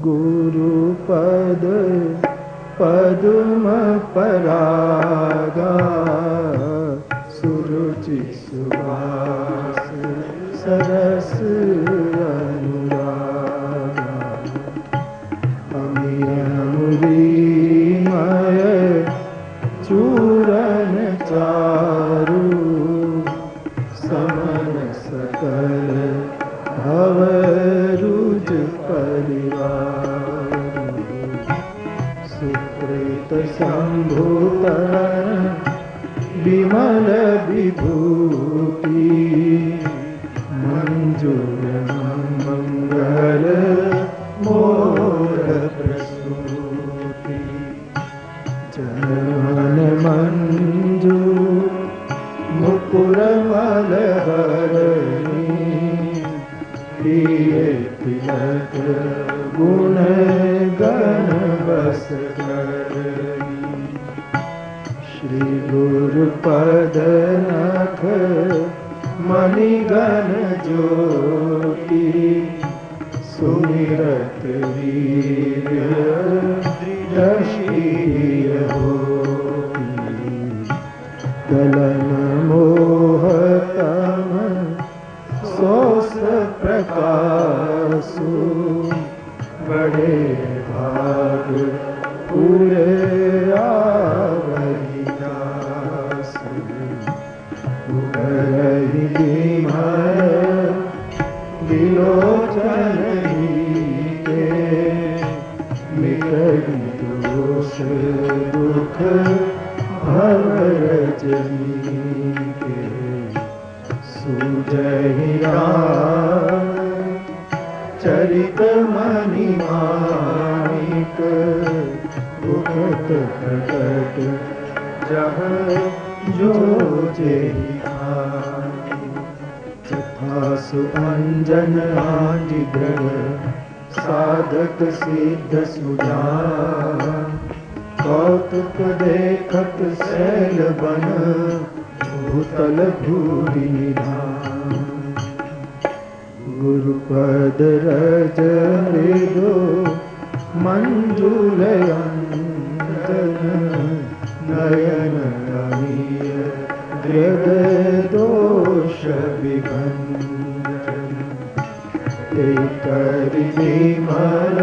गुरुपद पद्म परागा सुरुचि सुवास सरस अनुरागा अमीरमुरीमय चूरन चारु समन सकल भवरुज परिवार सुकृत संभूतन विमल विभूति मंजूर मंगल मोर प्रसूति जनमन मंजू मुकुर मलहरणी प्रिय तिलक गुण गण बस करनी श्री गुरुपद नख मणिगण ज्योति सुमिरत वीर दृढ़शील होती गलन मोहतम सोस प्रकाशु बड़े भाग पूरे आवरिदासु उगरहि बिमल विलोचन के मिटहि दोष दुख भवरजनी के सुजहि राम चरित मणि माणिक भुखत प्रकट जहाँ जो जेहि खानि तथा सुअंजन आदि दृढ़ साधक सिद्ध सुजान कौतुक देखत शैल बन भूतल भूरि निधान गुरुपद रज मृदु मंजुल अंजन नयन रमीय दृढ़ दोष विभंजन कर विमल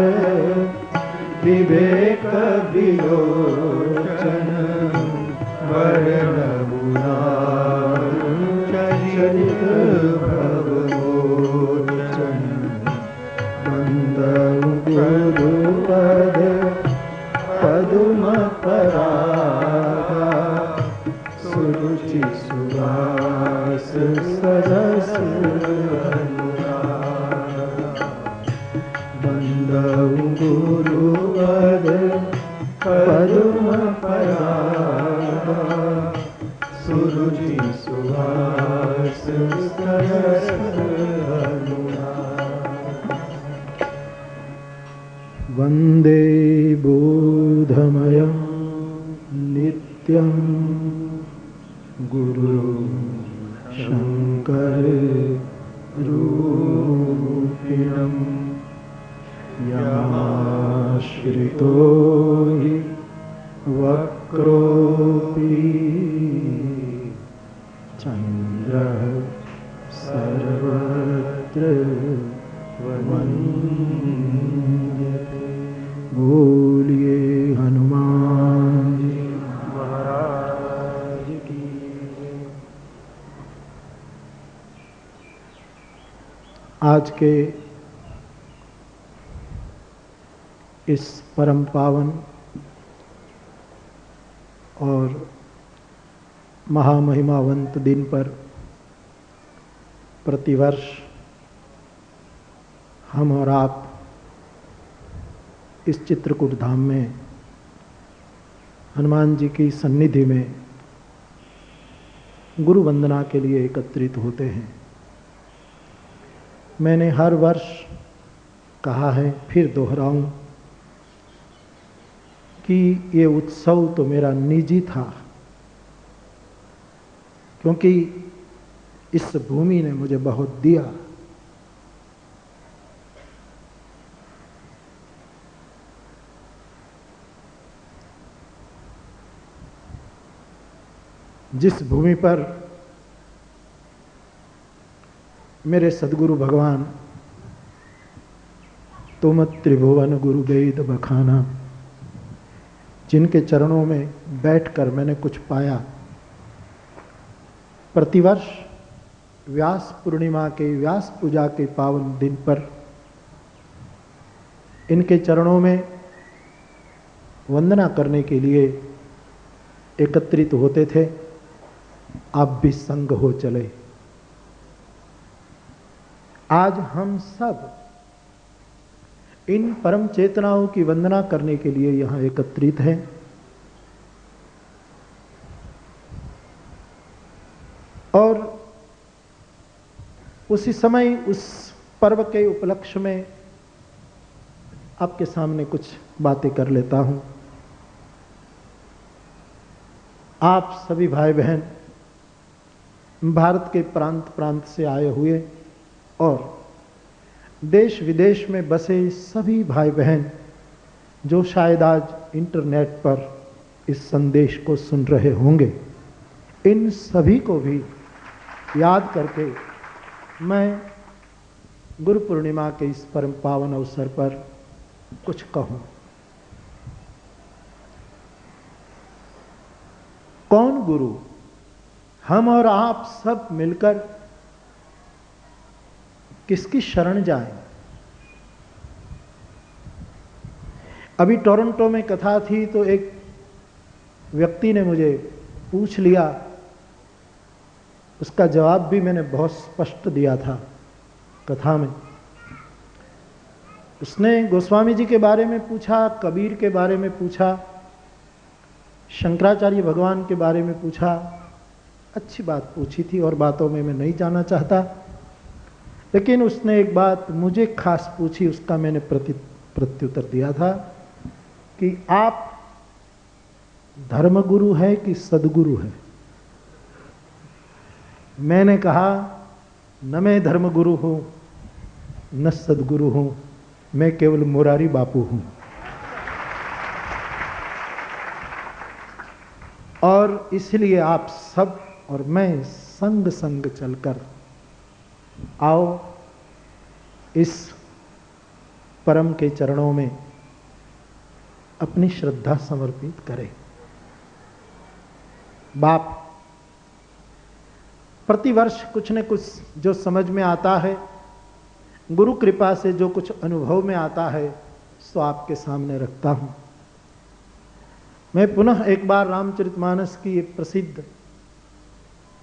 विवेक विलोचन वर्ण चरित भवमोचन बंदौ गुरुपद पद्म परागा सुरुचि सुवास सरस अनुरागा बंदौ गुरुपद पद्म परागा सुरुचि सुवास सरस अनुरागा वंदे बोधमयं नित्यं गुरु शंकर रूपिणं यमाश्रितो हि वक्रोऽपि चन्द्रः सर्वत्र वन्द्यते। बोलिए हनुमान जी महाराज की। आज के इस परम पावन और महामहिमावंत दिन पर प्रतिवर्ष हम और आप इस चित्रकूट धाम में हनुमान जी की सन्निधि में गुरु वंदना के लिए एकत्रित होते हैं। मैंने हर वर्ष कहा है, फिर दोहराऊं कि ये उत्सव तो मेरा निजी था, क्योंकि इस भूमि ने मुझे बहुत दिया। जिस भूमि पर मेरे सदगुरु भगवान तुम त्रिभुवन गुरु वेद बखाना, जिनके चरणों में बैठकर मैंने कुछ पाया। प्रतिवर्ष व्यास पूर्णिमा के, व्यास पूजा के पावन दिन पर इनके चरणों में वंदना करने के लिए एकत्रित होते थे। आप भी संग हो चले। आज हम सब इन परम चेतनाओं की वंदना करने के लिए यहां एकत्रित हैं। और उसी समय उस पर्व के उपलक्ष्य में आपके सामने कुछ बातें कर लेता हूं। आप सभी भाई बहन भारत के प्रांत प्रांत से आए हुए और देश विदेश में बसे सभी भाई बहन जो शायद आज इंटरनेट पर इस संदेश को सुन रहे होंगे, इन सभी को भी याद करके मैं गुरु पूर्णिमा के इस परम पावन अवसर पर कुछ कहूं। कौन गुरु? हम और आप सब मिलकर किसकी शरण जाएं? अभी टोरंटो में कथा थी तो एक व्यक्ति ने मुझे पूछ लिया, उसका जवाब भी मैंने बहुत स्पष्ट दिया था कथा में। उसने गोस्वामी जी के बारे में पूछा, कबीर के बारे में पूछा, शंकराचार्य भगवान के बारे में पूछा। अच्छी बात पूछी थी और बातों में मैं नहीं जाना चाहता, लेकिन उसने एक बात मुझे खास पूछी, उसका मैंने प्रत्युत्तर दिया था कि आप धर्मगुरु है कि सदगुरु है? मैंने कहा न मैं धर्मगुरु हूं न सदगुरु हूं, मैं केवल मुरारी बापू हूं। और इसलिए आप सब और मैं संग संग चलकर आओ इस परम के चरणों में अपनी श्रद्धा समर्पित करें। बाप प्रतिवर्ष कुछ न कुछ जो समझ में आता है, गुरु कृपा से जो कुछ अनुभव में आता है, सो आपके सामने रखता हूं। मैं पुनः एक बार रामचरितमानस की एक प्रसिद्ध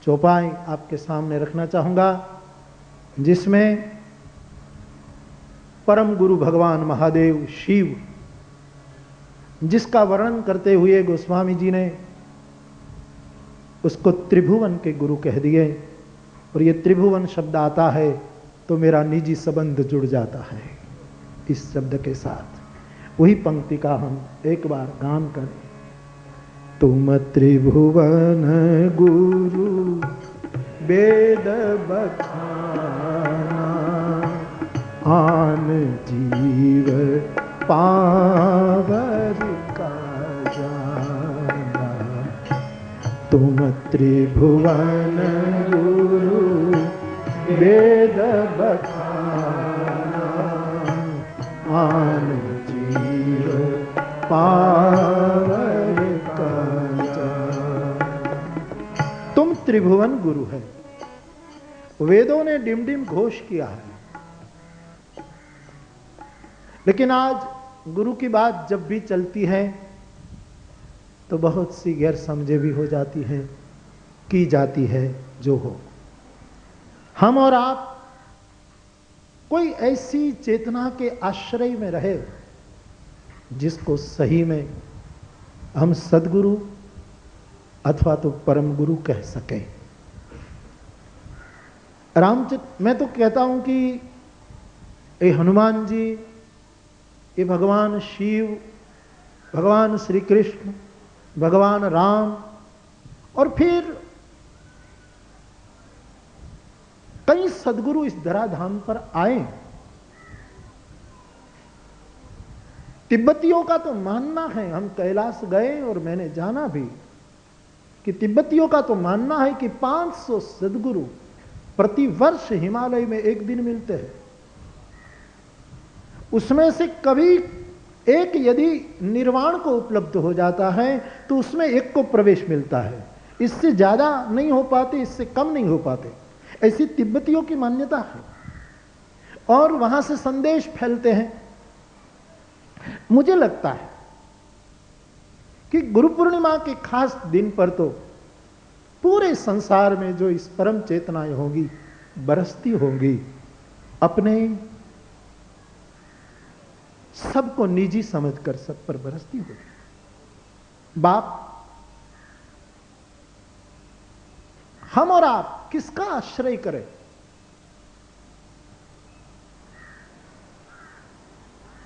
चौपाई आपके सामने रखना चाहूंगा, जिसमें परम गुरु भगवान महादेव शिव, जिसका वर्णन करते हुए गोस्वामी जी ने उसको त्रिभुवन के गुरु कह दिए। और ये त्रिभुवन शब्द आता है तो मेरा निजी संबंध जुड़ जाता है इस शब्द के साथ। वही पंक्ति का हम एक बार गान करें। तुम त्रिभुवन गुरु वेद बखाना, आन जीव पावर का जाना। तुम त्रिभुवन गुरु वेद बखाना, आन जीव पावर का जाना। तुम त्रिभुवन गुरु है। वेदों ने डिम डिम घोष किया है, लेकिन आज गुरु की बात जब भी चलती है तो बहुत सी गैर समझे भी हो जाती हैं, की जाती है जो हो। हम और आप कोई ऐसी चेतना के आश्रय में रहे जिसको सही में हम सदगुरु अथवा तो परम गुरु कह सकें। मैं तो कहता हूं कि ये हनुमान जी, ये भगवान शिव, भगवान श्री कृष्ण, भगवान राम और फिर कई सदगुरु इस धराधाम पर आए। तिब्बतियों का तो मानना है, हम कैलाश गए और मैंने जाना भी, कि तिब्बतियों का तो मानना है कि 500 सद्गुरु प्रति वर्ष हिमालय में एक दिन मिलते हैं। उसमें से कभी एक यदि निर्वाण को उपलब्ध हो जाता है तो उसमें एक को प्रवेश मिलता है, इससे ज्यादा नहीं हो पाते, इससे कम नहीं हो पाते। ऐसी तिब्बतियों की मान्यता है और वहां से संदेश फैलते हैं। मुझे लगता है कि गुरु पूर्णिमा के खास दिन पर तो पूरे संसार में जो इस परम चेतनाएं होंगी बरसती होंगी, अपने सबको निजी समझकर सब पर बरसती होगी। बाप, हम और आप किसका आश्रय करें?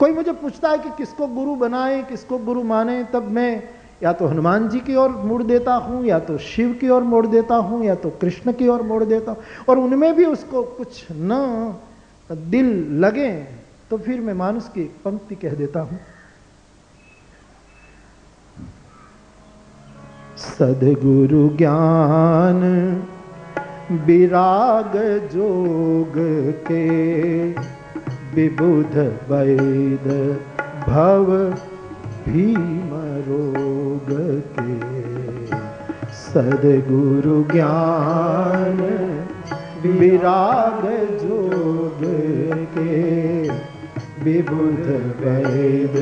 कोई मुझे पूछता है कि किसको गुरु बनाए, किसको गुरु माने, तब मैं या तो हनुमान जी की ओर मोड़ देता हूं, या तो शिव की ओर मोड़ देता हूं, या तो कृष्ण की ओर मोड़ देता हूं। और उनमें भी उसको कुछ न दिल लगे तो फिर मैं मानुष की पंक्ति कह देता हूं, सद्गुरु ज्ञान विराग जोग के, विबुध वैद भव भीम रोग के। सद्गुरु ज्ञान विराग जोग के, विबुध वैद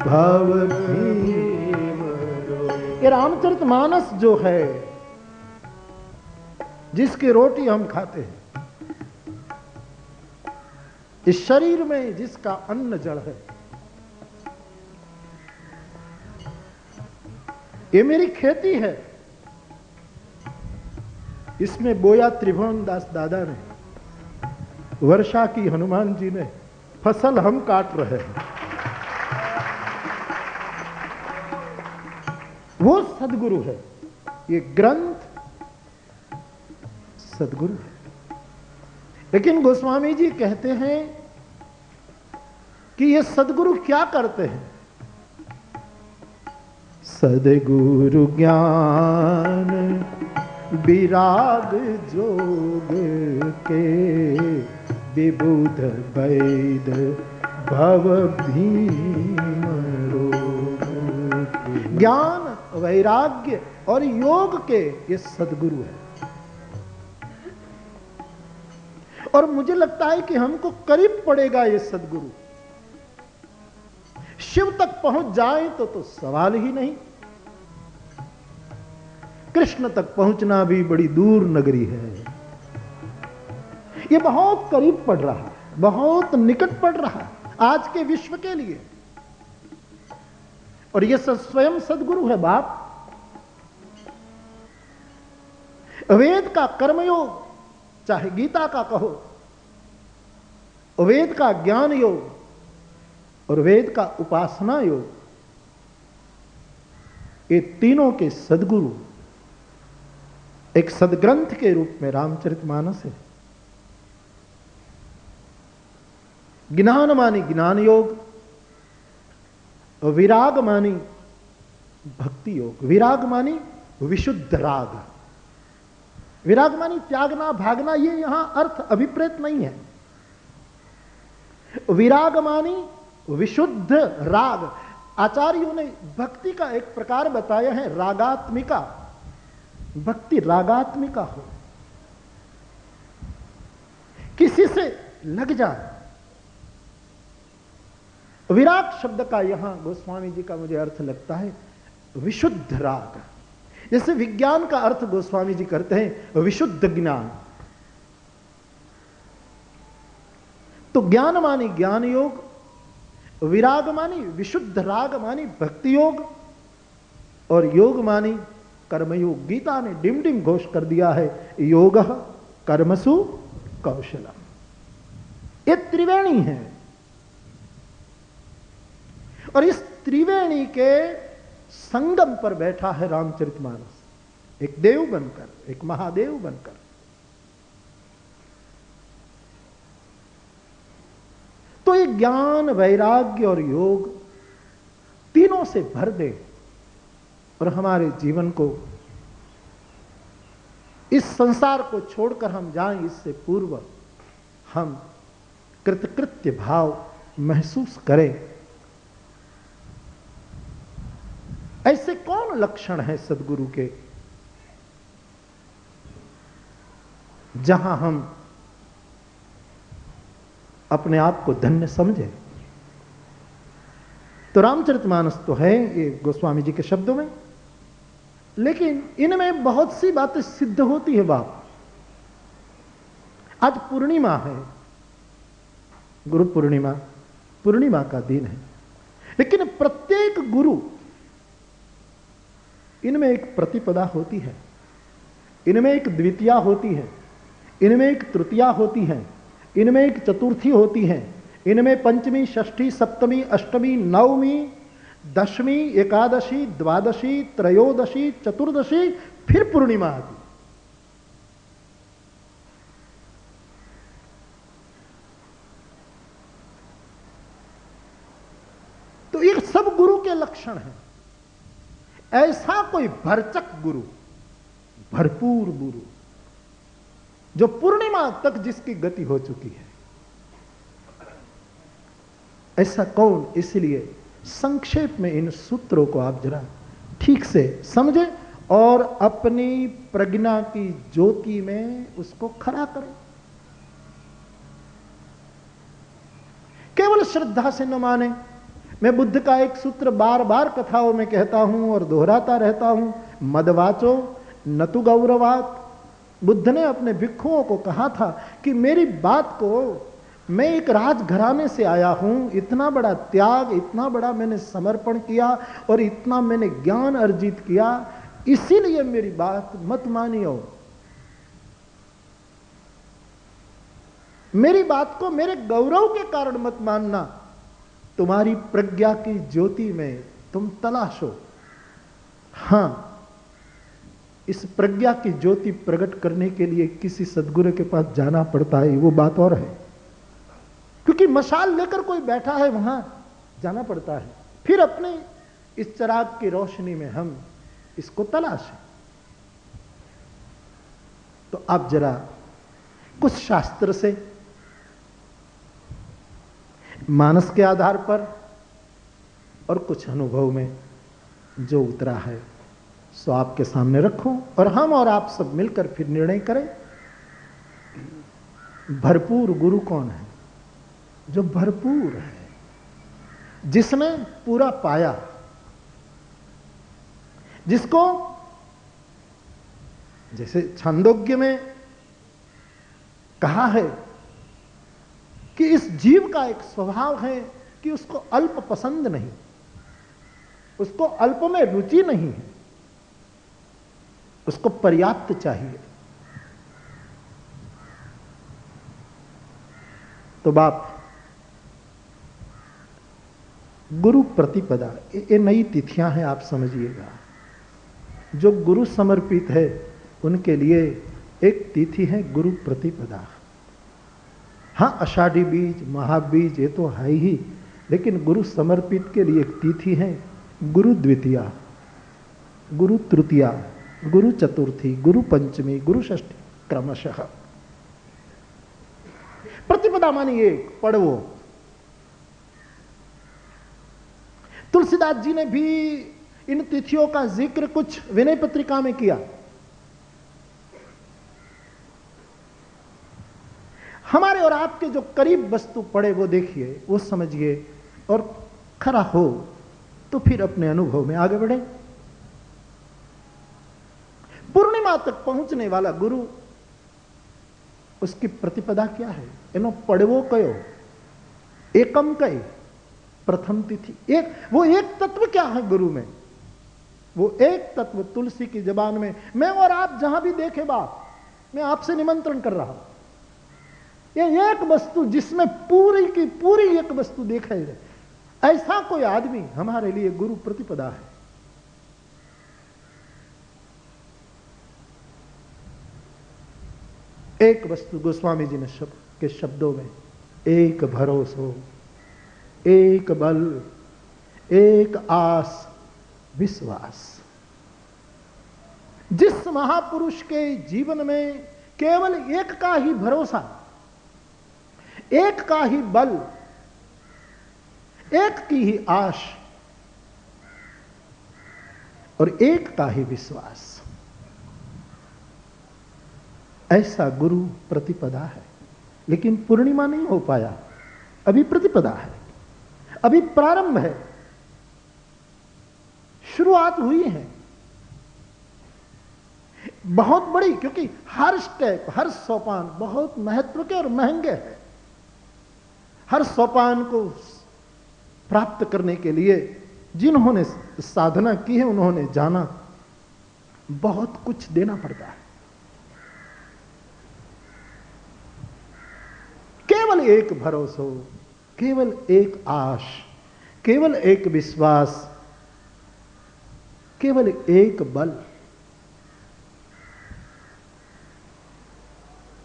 भव भीम रोग। ये रामचरितमानस जो है, जिसकी रोटी हम खाते हैं, इस शरीर में जिसका अन्न जड़ है, ये मेरी खेती है। इसमें बोया त्रिभुवन दास दादा ने, वर्षा की हनुमान जी ने, फसल हम काट रहे हैं। वो सद्गुरु है, ये ग्रंथ सद्गुरु है। लेकिन गोस्वामी जी कहते हैं कि ये सद्गुरु क्या करते हैं? सद्गुरु ज्ञान विराग जोग के, विबुध वैद भव भीम रोग के। ज्ञान, वैराग्य और योग के ये सद्गुरु है। और मुझे लगता है कि हमको करीब पड़ेगा ये सद्गुरु। शिव तक पहुंच जाए तो सवाल ही नहीं, कृष्ण तक पहुंचना भी बड़ी दूर नगरी है। ये बहुत करीब पड़ रहा है, बहुत निकट पड़ रहा है आज के विश्व के लिए। और ये स्वयं सद्गुरु है बाप। वेद का कर्मयोग, चाहे गीता का कहो, वेद का ज्ञान योग और वेद का उपासना योग, ये तीनों के सद्गुरु एक सदग्रंथ के रूप में रामचरितमानस है। ज्ञान मानी ज्ञान योग, विराग मानी भक्ति योग। विराग मानी विशुद्ध राग, विराग मानी त्यागना भागना, ये यहां अर्थ अभिप्रेत नहीं है। विराग मानी विशुद्ध राग। आचार्यों ने भक्ति का एक प्रकार बताया है, रागात्मिका। भक्ति रागात्मिका हो, किसी से लग जाए। विराग शब्द का यहां गोस्वामी जी का मुझे अर्थ लगता है विशुद्ध राग। जैसे विज्ञान का अर्थ गोस्वामी जी करते हैं विशुद्ध ज्ञान, तो ज्ञान मानी ज्ञान योग, विराग मानी विशुद्ध राग मानी भक्ति योग, और योग मानी कर्मयोग। गीता ने डिम डिम घोष कर दिया है, योग कर्मसु कौशलम। ये त्रिवेणी है, और इस त्रिवेणी के संगम पर बैठा है रामचरितमानस, एक देव बनकर, एक महादेव बनकर। तो ये ज्ञान, वैराग्य और योग तीनों से भर दे और हमारे जीवन को इस संसार को छोड़कर हम जाएं, इससे पूर्व हम कृतकृत्य भाव महसूस करें। ऐसे कौन लक्षण हैं सद्गुरु के जहां हम अपने आप को धन्य समझें? तो रामचरितमानस तो है ये गोस्वामी जी के शब्दों में, लेकिन इनमें बहुत सी बातें सिद्ध होती है बाप। आज पूर्णिमा है, गुरु पूर्णिमा, पूर्णिमा का दिन है, लेकिन प्रत्येक गुरु, इनमें एक प्रतिपदा होती है, इनमें एक द्वितीया होती है, इनमें एक तृतीया होती है, इनमें एक चतुर्थी होती है, इनमें पंचमी, षष्ठी, सप्तमी, अष्टमी, नवमी, दशमी, एकादशी, द्वादशी, त्रयोदशी, चतुर्दशी, फिर पूर्णिमा आती। तो ये सब गुरु के लक्षण हैं। ऐसा कोई भरचक गुरु, भरपूर गुरु, जो पूर्णिमा तक जिसकी गति हो चुकी है, ऐसा कौन? इसलिए संक्षेप में इन सूत्रों को आप जरा ठीक से समझें और अपनी प्रज्ञा की ज्योति में उसको खड़ा करें। केवल श्रद्धा से न माने। मैं बुद्ध का एक सूत्र बार बार कथाओं में कहता हूं और दोहराता रहता हूं, मदवाचो न तु गौरवात। बुद्ध ने अपने भिक्षुओं को कहा था कि मेरी बात को, मैं एक राजघराने से आया हूं, इतना बड़ा त्याग, इतना बड़ा मैंने समर्पण किया और इतना मैंने ज्ञान अर्जित किया, इसीलिए मेरी बात मत मानियो। मेरी बात को मेरे गौरव के कारण मत मानना। तुम्हारी प्रज्ञा की ज्योति में तुम तलाशो। हां, इस प्रज्ञा की ज्योति प्रकट करने के लिए किसी सद्गुरु के पास जाना पड़ता है, वो बात और है। क्योंकि मशाल लेकर कोई बैठा है, वहां जाना पड़ता है। फिर अपने इस चिराग की रोशनी में हम इसको तलाशें। तो आप जरा कुछ शास्त्र से, मानस के आधार पर और कुछ अनुभव में जो उतरा है सो आपके सामने रखो और हम और आप सब मिलकर फिर निर्णय करें। भरपूर गुरु कौन है? जो भरपूर है, जिसने पूरा पाया, जिसको जैसे छांदोग्य में कहा है कि इस जीव का एक स्वभाव है कि उसको अल्प पसंद नहीं, उसको अल्प में रुचि नहीं है, उसको पर्याप्त चाहिए। तो बाप, गुरु प्रतिपदा ये नई तिथियां हैं, आप समझिएगा। जो गुरु समर्पित है उनके लिए एक तिथि है गुरु प्रतिपदा। हां, आषाढ़ी बीज, महाबीज ये तो है ही, लेकिन गुरु समर्पित के लिए एक तिथि है गुरु द्वितीया, गुरु तृतीया, गुरु चतुर्थी, गुरु पंचमी, गुरु षष्ठी, क्रमशः। प्रतिपदा मानी एक पड़वो। तुलसीदास जी ने भी इन तिथियों का जिक्र कुछ विनय पत्रिका में किया। हमारे और आपके जो करीब वस्तु पड़े वो देखिए, वो समझिए, और खरा हो तो फिर अपने अनुभव में आगे बढ़े। पूर्णिमा तक पहुंचने वाला गुरु, उसकी प्रतिपदा क्या है? एनो पड़वो कयो, एकम कई, प्रथम तिथि। वो एक तत्व क्या है गुरु में? वो एक तत्व तुलसी की जबान में, मैं और आप जहां भी देखे बाप, मैं आपसे निमंत्रण कर रहा हूं, ये एक वस्तु जिसमें पूरी की पूरी एक वस्तु दिखाई दे, ऐसा कोई आदमी हमारे लिए गुरु प्रतिपदा है। एक वस्तु गोस्वामी जी ने के शब्दों में, एक भरोसो, एक बल, एक आस, विश्वास। जिस महापुरुष के जीवन में केवल एक का ही भरोसा, एक का ही बल, एक की ही आश और एक का ही विश्वास, ऐसा गुरु प्रतिपदा है। लेकिन पूर्णिमा नहीं हो पाया, अभी प्रतिपदा है, अभी प्रारंभ है, शुरुआत हुई है। बहुत बड़ी, क्योंकि हर स्टेप, हर सोपान बहुत महत्व के और महंगे हैं। हर सोपान को प्राप्त करने के लिए जिन्होंने साधना की है, उन्होंने जाना बहुत कुछ देना पड़ता है। केवल एक भरोसा, केवल एक आश, केवल एक विश्वास, केवल एक बल,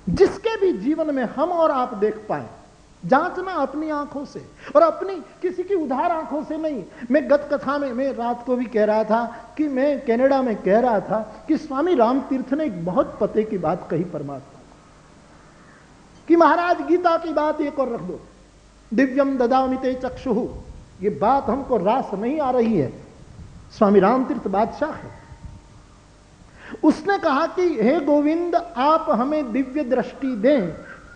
जिसके भी जीवन में हम और आप देख पाए, जांचना अपनी आंखों से, और अपनी किसी की उधार आंखों से नहीं। मैं गत कथा में, मैं रात को भी कह रहा था कि मैं कनाडा में कह रहा था कि स्वामी रामतीर्थ ने एक बहुत पते की बात कही परमात्मा कि महाराज गीता की बात एक और रख दो, दिव्यम ददामि ते चक्षुः, ये बात हमको रास नहीं आ रही है। स्वामी रामतीर्थ बादशाह है, उसने कहा कि हे गोविंद, आप हमें दिव्य दृष्टि दें,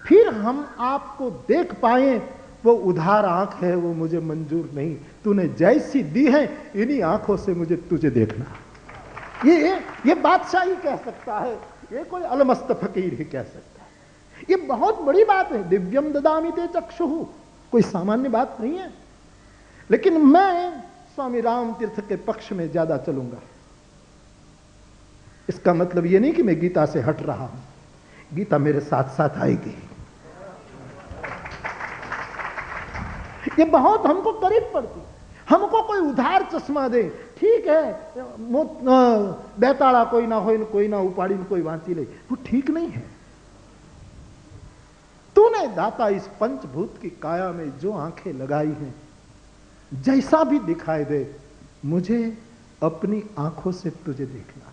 फिर हम आपको देख पाए। वो उधार आंख है, वो मुझे मंजूर नहीं। तूने जैसी दी है, इन्हीं आंखों से मुझे तुझे देखना। ये बादशाह ही कह सकता है, ये कोई अलमस्त फकीर ही कह सकता है। ये बहुत बड़ी बात है, दिव्यम ददामि ते चक्षुः, कोई सामान्य बात नहीं है। लेकिन मैं स्वामी रामतीर्थ के पक्ष में ज्यादा चलूंगा। इसका मतलब यह नहीं कि मैं गीता से हट रहा हूं, गीता मेरे साथ साथ आएगी। ये बहुत हमको करीब पड़ती। हमको कोई उधार चश्मा दे, ठीक है, बेताड़ा कोई ना हो, कोई ना उपाड़ी, कोई वांची ले, वो ठीक नहीं है। तूने दाता इस पंचभूत की काया में जो आंखें लगाई हैं, जैसा भी दिखाई दे, मुझे अपनी आंखों से तुझे देखना है।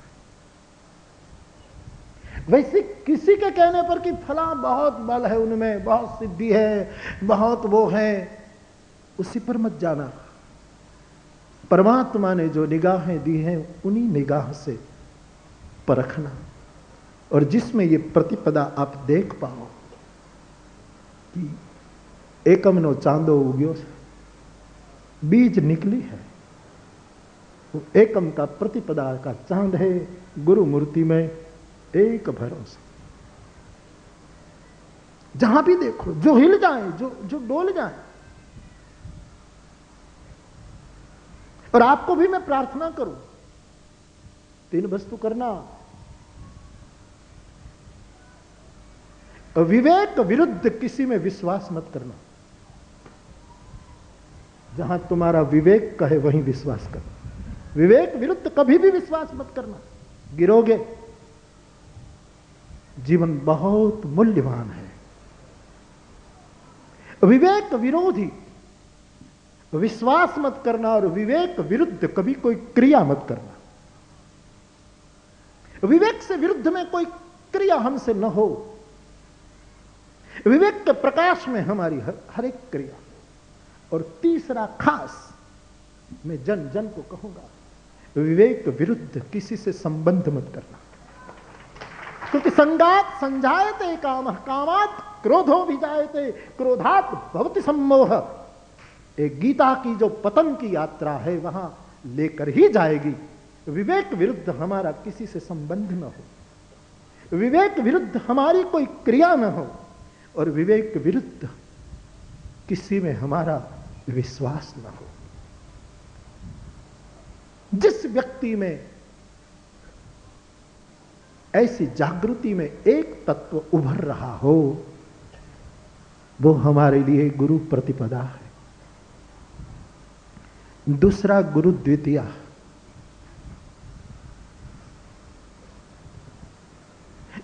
वैसे किसी के कहने पर कि फला बहुत बल है उनमें, बहुत सिद्धि है, बहुत वो है, उसी पर मत जाना। परमात्मा ने जो निगाहें दी हैं, उन्हीं निगाह से परखना। और जिसमें ये प्रतिपदा आप देख पाओ कि एकम नो चांदो उग्यो, बीज निकली है, वो एकम का प्रतिपदा का चांद है। गुरु मूर्ति में एक भरोसा, जहां भी देखो, जो हिल जाए, जो डोल जाए। और आपको भी मैं प्रार्थना करूं, 3 वस्तु करना। विवेक विरुद्ध किसी में विश्वास मत करना। जहां तुम्हारा विवेक कहे वहीं विश्वास करना। विवेक विरुद्ध कभी भी विश्वास मत करना, गिरोगे। जीवन बहुत मूल्यवान है। विवेक विरोधी विश्वास मत करना, और विवेक विरुद्ध कभी कोई क्रिया मत करना। विवेक से विरुद्ध में कोई क्रिया हमसे न हो। विवेक के प्रकाश में हमारी हर एक क्रिया। और तीसरा खास, मैं जन जन को कहूंगा, विवेक विरुद्ध किसी से संबंध मत करना। क्योंकि संगात संजायते कामः, कामात् क्रोधो विजायते, क्रोधात् भवति सम्मोह। एक गीता की जो पतन की यात्रा है, वहां लेकर ही जाएगी। विवेक विरुद्ध हमारा किसी से संबंध न हो, विवेक विरुद्ध हमारी कोई क्रिया न हो, और विवेक विरुद्ध किसी में हमारा विश्वास न हो। जिस व्यक्ति में ऐसी जागृति में एक तत्व उभर रहा हो, वो हमारे लिए गुरु प्रतिपदा है। दूसरा, गुरु द्वितीया।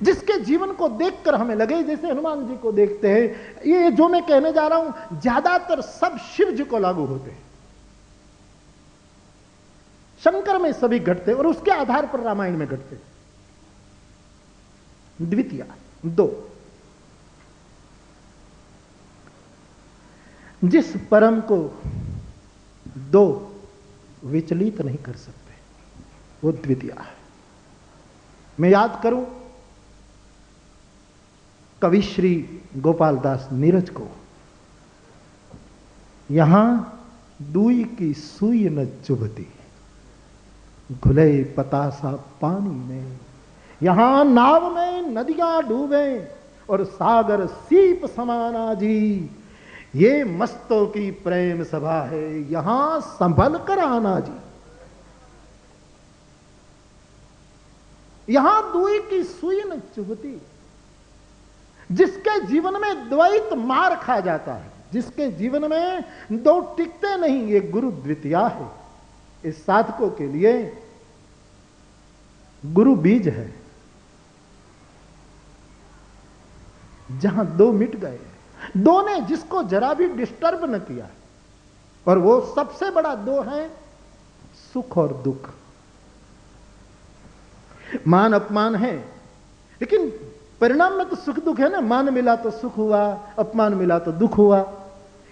जिसके जीवन को देखकर हमें लगे जैसे हनुमान जी को देखते हैं। ये जो मैं कहने जा रहा हूं, ज्यादातर सब शिव जी को लागू होते हैं। शंकर में सभी घटते और उसके आधार पर रामायण में घटते। द्वितीया, दो। जिस परम को दो विचलित नहीं कर सकते, वो द्वितीया है। मैं याद करूं कवि श्री गोपाल दास नीरज को, यहां दुई की सुई न चुभती, घुले पतासा पानी में, यहां नाव में नदियां डूबे और सागर सीप समाना जी, ये मस्तों की प्रेम सभा है, यहां संभल कर आना जी। यहां दुई की सुई न चुभती। जिसके जीवन में द्वैत मार खा जाता है, जिसके जीवन में दो टिकते नहीं, ये गुरु द्वितीया है। इस साधकों के लिए गुरु बीज है। जहां दो मिट गए, दो ने जिसको जरा भी डिस्टर्ब न किया, और वो सबसे बड़ा दो है सुख और दुख। मान अपमान है, लेकिन परिणाम में तो सुख दुख है ना। मान मिला तो सुख हुआ, अपमान मिला तो दुख हुआ।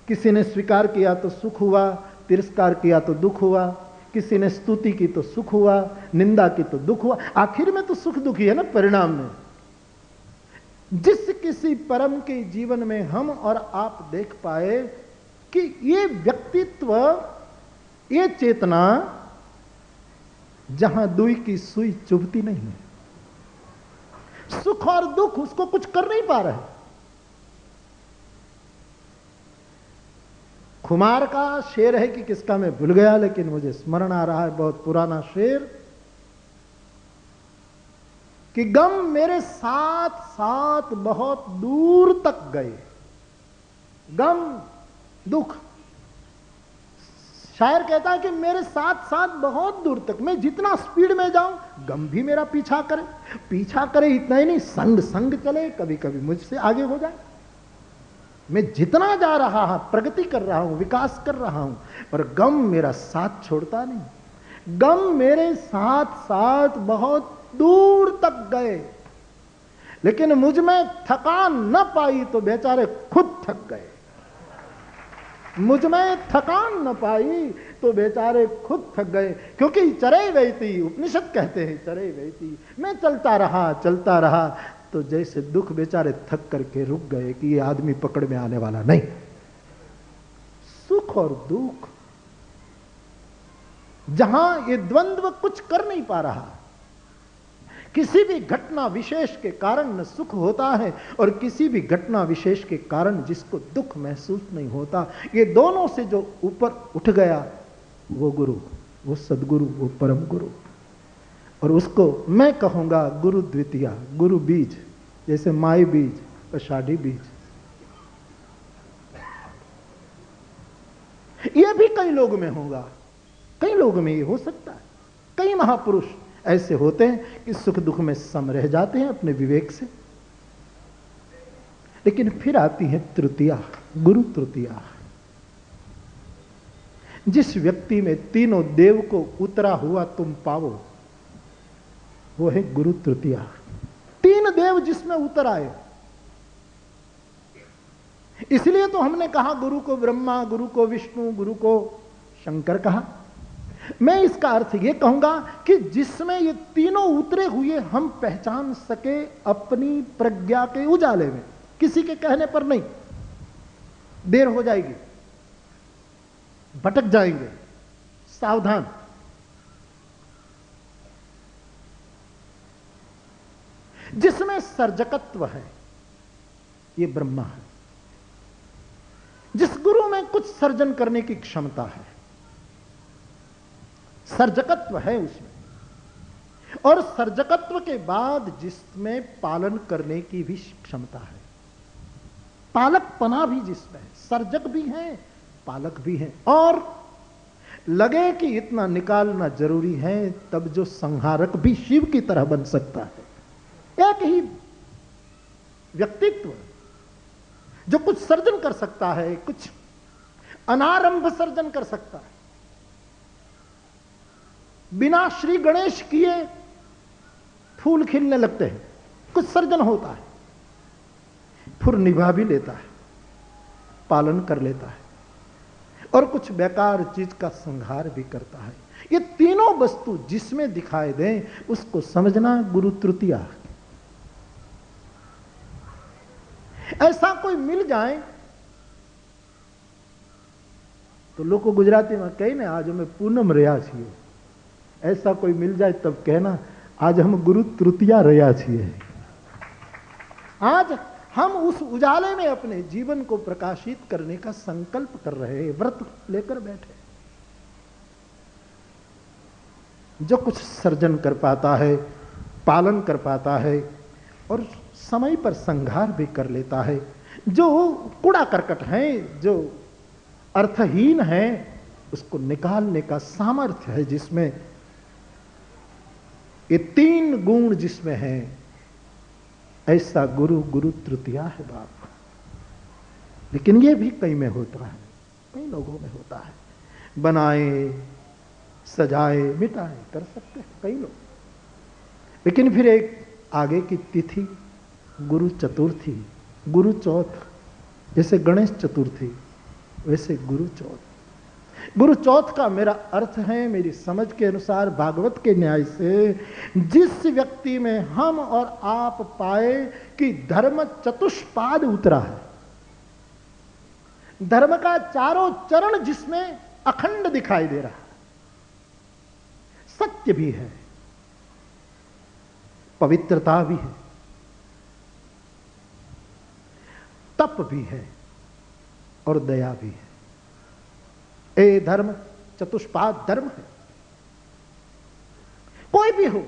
किसी ने स्वीकार किया तो सुख हुआ, तिरस्कार किया तो दुख हुआ। किसी ने स्तुति की तो सुख हुआ, निंदा की तो दुख हुआ। आखिर में तो सुख दुख ही है ना परिणाम में। जिस किसी परम के जीवन में हम और आप देख पाए कि ये व्यक्तित्व, ये चेतना जहां दुई की सुई चुभती नहीं है, सुख और दुख उसको कुछ कर नहीं पा रहे। खुमार का शेर है कि किसका मैं भूल गया, लेकिन मुझे स्मरण आ रहा है, बहुत पुराना शेर, कि गम मेरे साथ साथ बहुत दूर तक गए। गम, दुख, शायर कहता है कि मेरे साथ साथ बहुत दूर तक, मैं जितना स्पीड में जाऊं गम भी मेरा पीछा करे। पीछा करे इतना ही नहीं, संग संग चले, कभी कभी मुझसे आगे हो जाए। मैं जितना जा रहा हूं, प्रगति कर रहा हूं, विकास कर रहा हूं, पर गम मेरा साथ छोड़ता नहीं। गम मेरे साथ साथ बहुत दूर तक गए, लेकिन मुझ में थकान न पाई तो बेचारे खुद थक गए। मुझ में थकान न पाई तो बेचारे खुद थक गए। क्योंकि चरे वैती, उपनिषद कहते हैं चरे वैती, मैं चलता रहा तो जैसे दुख बेचारे थक करके रुक गए कि ये आदमी पकड़ में आने वाला नहीं। सुख और दुख, जहां ये द्वंद्व कुछ कर नहीं पा रहा। किसी भी घटना विशेष के कारण न सुख होता है, और किसी भी घटना विशेष के कारण जिसको दुख महसूस नहीं होता। ये दोनों से जो ऊपर उठ गया वो गुरु, वो सदगुरु, वो परम गुरु। और उसको मैं कहूंगा गुरु द्वितीया, गुरु बीज, जैसे माई बीज, आषाढ़ी बीज। ये भी कई लोग में होगा, कई लोग में ये हो सकता है। कई महापुरुष ऐसे होते हैं कि सुख दुख में सम रह जाते हैं अपने विवेक से। लेकिन फिर आती है तृतीया, गुरु तृतीया। जिस व्यक्ति में तीनों देव को उतरा हुआ तुम पाओ, वो है गुरु तृतीया। तीन देव जिसमें उतर आए। इसलिए तो हमने कहा गुरु को ब्रह्मा, गुरु को विष्णु, गुरु को शंकर कहा। मैं इसका अर्थ यह कहूंगा कि जिसमें ये तीनों उतरे हुए हम पहचान सके अपनी प्रज्ञा के उजाले में, किसी के कहने पर नहीं। देर हो जाएगी, भटक जाएंगे, सावधान। जिसमें सर्जकत्व है, ये ब्रह्मा है। जिस गुरु में कुछ सर्जन करने की क्षमता है, सर्जकत्व है उसमें, और सर्जकत्व के बाद जिसमें पालन करने की भी क्षमता है, पालकपना भी जिसमें है, सर्जक भी है, पालक भी है। और लगे कि इतना निकालना जरूरी है, तब जो संहारक भी शिव की तरह बन सकता है। एक ही व्यक्तित्व जो कुछ सर्जन कर सकता है, कुछ अनारंभ सर्जन कर सकता है। बिना श्री गणेश किए फूल खिलने लगते हैं, कुछ सर्जन होता है, फिर निभा भी लेता है, पालन कर लेता है, और कुछ बेकार चीज का संहार भी करता है। ये तीनों वस्तु जिसमें दिखाई दें उसको समझना गुरु तृतीया। ऐसा कोई मिल जाए तो लोग गुजराती में कही ने आज हमें पूनम रहा छे, ऐसा कोई मिल जाए तब कहना आज हम गुरु तृतीया रहा छे। आज हम उस उजाले में अपने जीवन को प्रकाशित करने का संकल्प कर रहे हैं, व्रत लेकर बैठे। जो कुछ सर्जन कर पाता है, पालन कर पाता है और समय पर संहार भी कर लेता है, जो कूड़ा करकट है, जो अर्थहीन है, उसको निकालने का सामर्थ्य है, जिसमें ये तीन गुण जिसमें है, ऐसा गुरु गुरु तृतीया है बाप। लेकिन ये भी कई में होता है, कई लोगों में होता है। बनाए, सजाए, मिटाए कर सकते हैं कई लोग, लेकिन फिर एक आगे की तिथि गुरु चतुर्थी, गुरु चौथ, जैसे गणेश चतुर्थी वैसे गुरु चौथ। गुरु चौथ का मेरा अर्थ है, मेरी समझ के अनुसार, भागवत के न्याय से, जिस व्यक्ति में हम और आप पाए कि धर्म चतुष्पाद उतरा है, धर्म का चारों चरण जिसमें अखंड दिखाई दे रहा है, सत्य भी है, पवित्रता भी है, तप भी है और दया भी है। ए धर्म चतुष्पाद धर्म है। कोई भी हो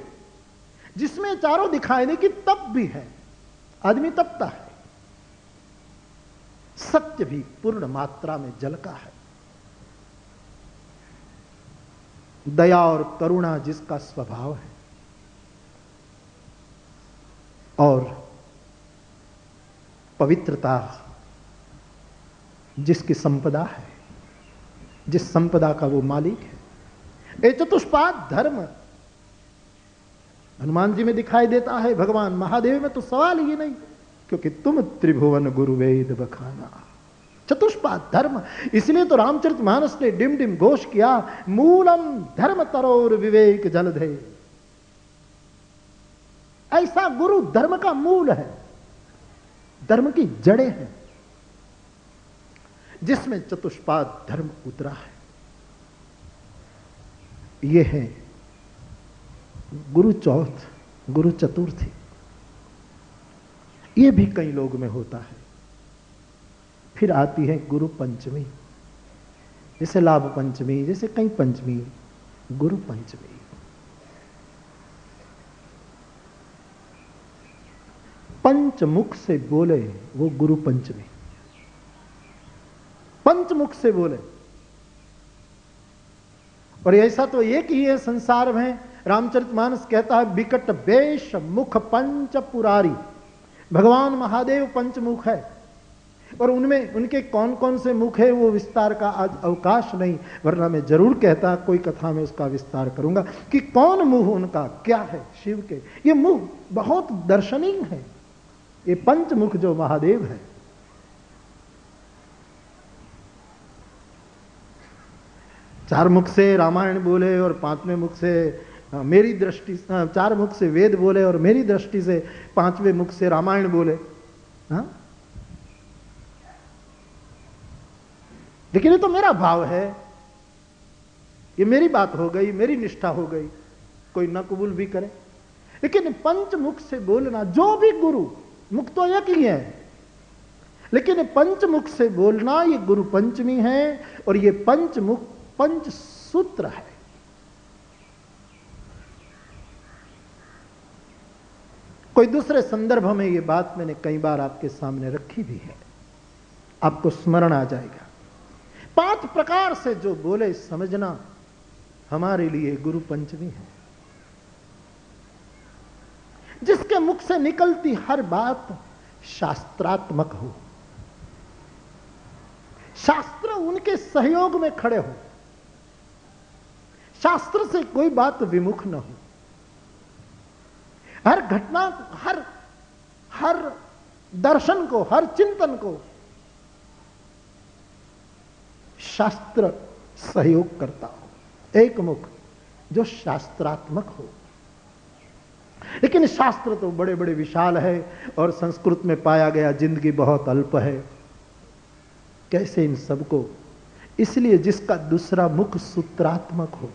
जिसमें चारों दिखाई दे कि तप भी है, आदमी तपता है, सत्य भी पूर्ण मात्रा में झलका है, दया और करुणा जिसका स्वभाव है, और पवित्रता जिसकी संपदा है, जिस संपदा का वो मालिक है। ये चतुष्पाद धर्म हनुमान जी में दिखाई देता है, भगवान महादेव में तो सवाल ही नहीं, क्योंकि तुम त्रिभुवन गुरु वेद बखाना। चतुष्पाद धर्म, इसलिए तो रामचरितमानस ने डिम डिम घोष किया, मूलम धर्म तरोर विवेक जलधे। ऐसा गुरु धर्म का मूल है, धर्म की जड़ें हैं, जिसमें चतुष्पाद धर्म उतरा है। यह है गुरु चौथ, गुरु चतुर्थी। यह भी कई लोग में होता है। फिर आती है गुरु पंचमी, जैसे लाभ पंचमी, जैसे कई पंचमी, गुरु पंचमी। पंचमुख से बोले वो गुरु पंचमी, पंचमुख से बोले। और ऐसा तो एक ही है संसार में, रामचरितमानस कहता है विकट बेश मुख पंच पुरारी। भगवान महादेव पंचमुख है, और उनमें उनके कौन कौन से मुख है वो विस्तार का आज अवकाश नहीं, वरना मैं जरूर कहता, कोई कथा में उसका विस्तार करूंगा कि कौन मुख उनका क्या है। शिव के ये मुख बहुत दर्शनीय है, ये पंचमुख जो महादेव है। चार मुख से रामायण बोले और पांचवें मुख से मेरी दृष्टि, चार मुख से वेद बोले और मेरी दृष्टि से पांचवें मुख से रामायण बोले। हाँ, लेकिन ये तो मेरा भाव है, ये मेरी बात हो गई, मेरी निष्ठा हो गई, कोई न कबूल भी करे। लेकिन पंचमुख से बोलना, जो भी गुरु, मुख तो एक ही है, लेकिन पंचमुख से बोलना ये गुरु पंचमी है, और ये पंचमुख पंच सूत्र है। कोई दूसरे संदर्भ में ये बात मैंने कई बार आपके सामने रखी भी है, आपको स्मरण आ जाएगा। 5 प्रकार से जो बोले समझना हमारे लिए गुरु पंचमी है। जिसके मुख से निकलती हर बात शास्त्रात्मक हो, शास्त्र उनके सहयोग में खड़े हो, शास्त्र से कोई बात विमुख न हो, हर घटना, हर हर दर्शन को, हर चिंतन को शास्त्र सहयोग करता हो, एक मुख जो शास्त्रात्मक हो। लेकिन शास्त्र तो बड़े बड़े विशाल है और संस्कृत में पाया गया जिंदगी बहुत अल्प है। कैसे इन सबको, इसलिए जिसका दूसरा मुख सूत्रात्मक हो,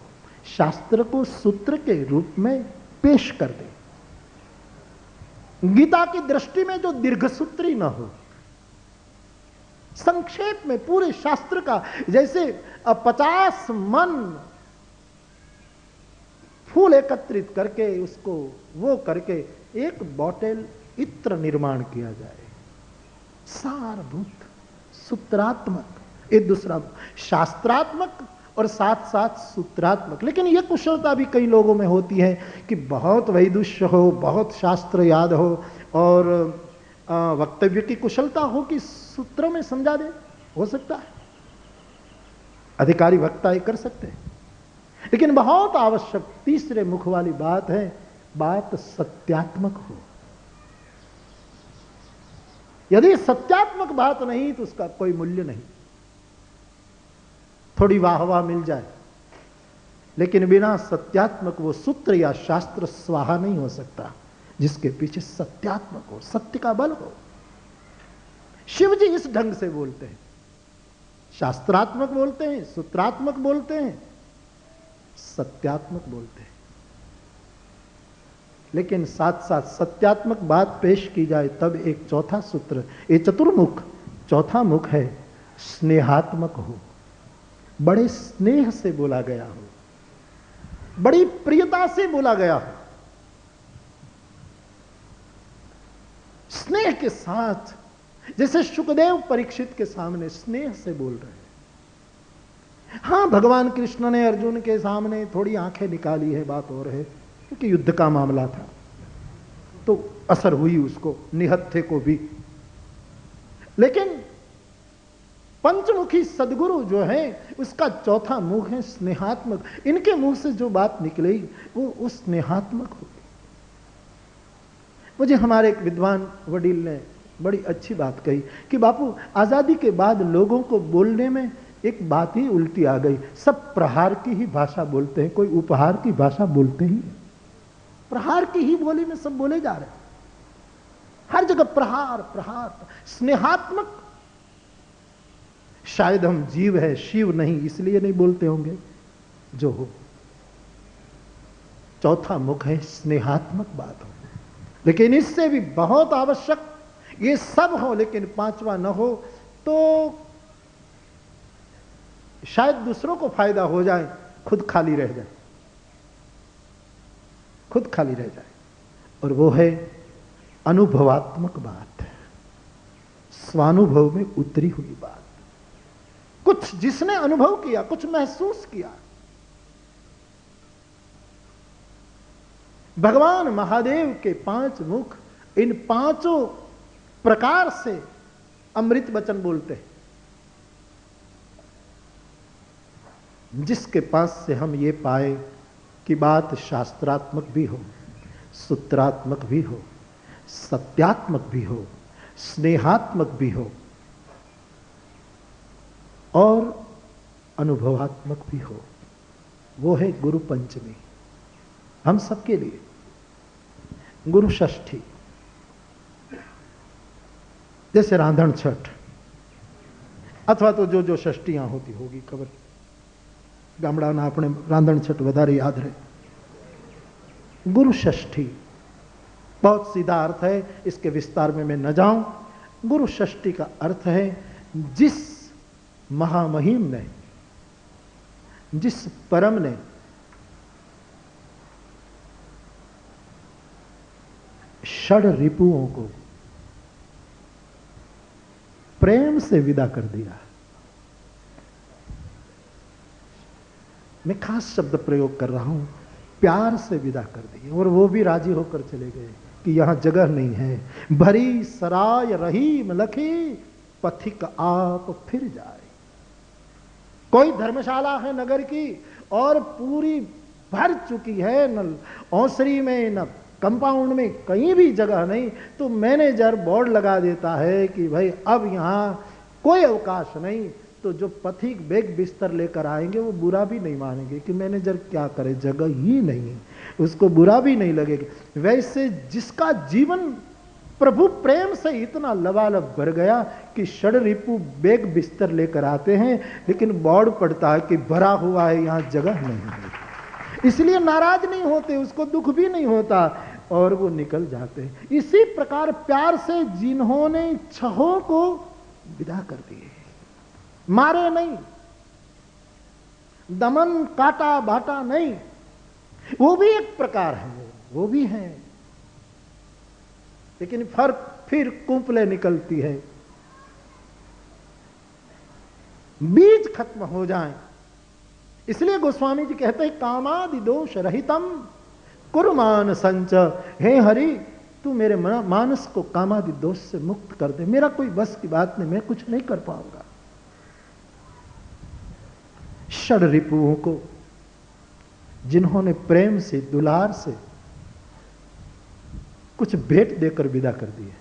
शास्त्र को सूत्र के रूप में पेश कर दे। गीता की दृष्टि में जो दीर्घसूत्री न हो, संक्षेप में पूरे शास्त्र का, जैसे 50 मन फूल एकत्रित करके उसको वो करके एक बॉटल इत्र निर्माण किया जाए, सारभूत सूत्रात्मक। एक दूसरा शास्त्रात्मक और साथ साथ सूत्रात्मक। लेकिन यह कुशलता भी कई लोगों में होती है कि बहुत वैदुष्य हो, बहुत शास्त्र याद हो और वक्तव्य की कुशलता हो कि सूत्रों में समझा दे, हो सकता है अधिकारी वक्ता ही कर सकते हैं। लेकिन बहुत आवश्यक तीसरे मुख वाली बात है, बात सत्यात्मक हो। यदि सत्यात्मक बात नहीं तो उसका कोई मूल्य नहीं। थोड़ी वाहवाह मिल जाए, लेकिन बिना सत्यात्मक वो सूत्र या शास्त्र स्वाहा नहीं हो सकता, जिसके पीछे सत्यात्मक हो, सत्य का बल हो। शिव जी इस ढंग से बोलते हैं, शास्त्रात्मक बोलते हैं, सूत्रात्मक बोलते हैं, सत्यात्मक बोलते हैं। लेकिन साथ साथ सत्यात्मक बात पेश की जाए तब एक चौथा सूत्र, ये चतुर्मुख चौथा मुख है, स्नेहात्मक हो, बड़े स्नेह से बोला गया हो, बड़ी प्रियता से बोला गया हो, स्नेह के साथ, जैसे सुखदेव परीक्षित के सामने स्नेह से बोल रहे हैं। हां, भगवान कृष्ण ने अर्जुन के सामने थोड़ी आंखें निकाली है, बात और है, क्योंकि युद्ध का मामला था तो असर हुई उसको, निहत्थे को भी। लेकिन पंचमुखी सदगुरु जो है उसका चौथा मुख है स्नेहात्मक। इनके मुंह से जो बात निकलेगी वो स्नेहात्मक होगी। मुझे हमारे एक विद्वान वडील ने बड़ी अच्छी बात कही कि बापू, आजादी के बाद लोगों को बोलने में एक बात ही उल्टी आ गई, सब प्रहार की ही भाषा बोलते हैं, कोई उपहार की भाषा बोलते ही नहीं। प्रहार की ही बोली में सब बोले जा रहे हैं, हर जगह प्रहार प्रहार। स्नेहात्मक, शायद हम जीव है, शिव नहीं, इसलिए नहीं बोलते होंगे, जो हो। चौथा मुख है स्नेहात्मक बात हो। लेकिन इससे भी बहुत आवश्यक, ये सब हो लेकिन पांचवा न हो तो शायद दूसरों को फायदा हो जाए, खुद खाली रह जाए, खुद खाली रह जाए। और वो है अनुभवात्मक बात, स्वानुभव में उतरी हुई बात, कुछ जिसने अनुभव किया, कुछ महसूस किया। भगवान महादेव के 5 मुख इन 5 प्रकार से अमृत वचन बोलते हैं, जिसके पास से हम ये पाए कि बात शास्त्रात्मक भी हो, सूत्रात्मक भी हो, सत्यात्मक भी हो, स्नेहात्मक भी हो और अनुभवात्मक भी हो। वो है गुरु पंचमी हम सबके लिए। गुरु षष्ठी, जैसे रांधण छठ अथवा तो जो जो षष्टियां होती होगी, खबर गामडाना अपने रांधण छठ वधारे याद रहे। गुरु षष्ठी बहुत सीधा अर्थ है, इसके विस्तार में मैं न जाऊं। गुरु षष्ठी का अर्थ है जिस महामहिम ने, जिस परम ने षड रिपुओं को प्रेम से विदा कर दिया। मैं खास शब्द प्रयोग कर रहा हूं, प्यार से विदा कर दिए, और वो भी राजी होकर चले गए कि यहां जगह नहीं है। भरी सराय रहीम लखी, पथिक आप फिर जाए। कोई धर्मशाला है नगर की और पूरी भर चुकी है, न औसरी में न कंपाउंड में कहीं भी जगह नहीं, तो मैनेजर बोर्ड लगा देता है कि भाई अब यहां कोई अवकाश नहीं। तो जो पथिक बैग बिस्तर लेकर आएंगे वो बुरा भी नहीं मानेंगे कि मैनेजर क्या करे, जगह ही नहीं है, उसको बुरा भी नहीं लगेगा। वैसे जिसका जीवन प्रभु प्रेम से इतना लबालब भर गया कि षड रिपु बैग बिस्तर लेकर आते हैं, लेकिन बोर्ड पड़ता है कि भरा हुआ है, यहां जगह नहीं है, इसलिए नाराज नहीं होते, उसको दुख भी नहीं होता और वो निकल जाते हैं। इसी प्रकार प्यार से जिन्होंने छहों को विदा कर दिए, मारे नहीं, दमन काटा बाटा नहीं, वो भी एक प्रकार है, वो भी है, लेकिन फर्क फिर कुंपले निकलती है, बीज खत्म हो जाए। इसलिए गोस्वामी जी कहते हैं कामादि दोष रहितम कुर्मान संच, हे हरि तू मेरे मानस को कामादि दोष से मुक्त कर दे, मेरा कोई बस की बात नहीं, मैं कुछ नहीं कर पाऊंगा। षड रिपुओं को जिन्होंने प्रेम से दुलार से कुछ भेंट देकर विदा कर दिए,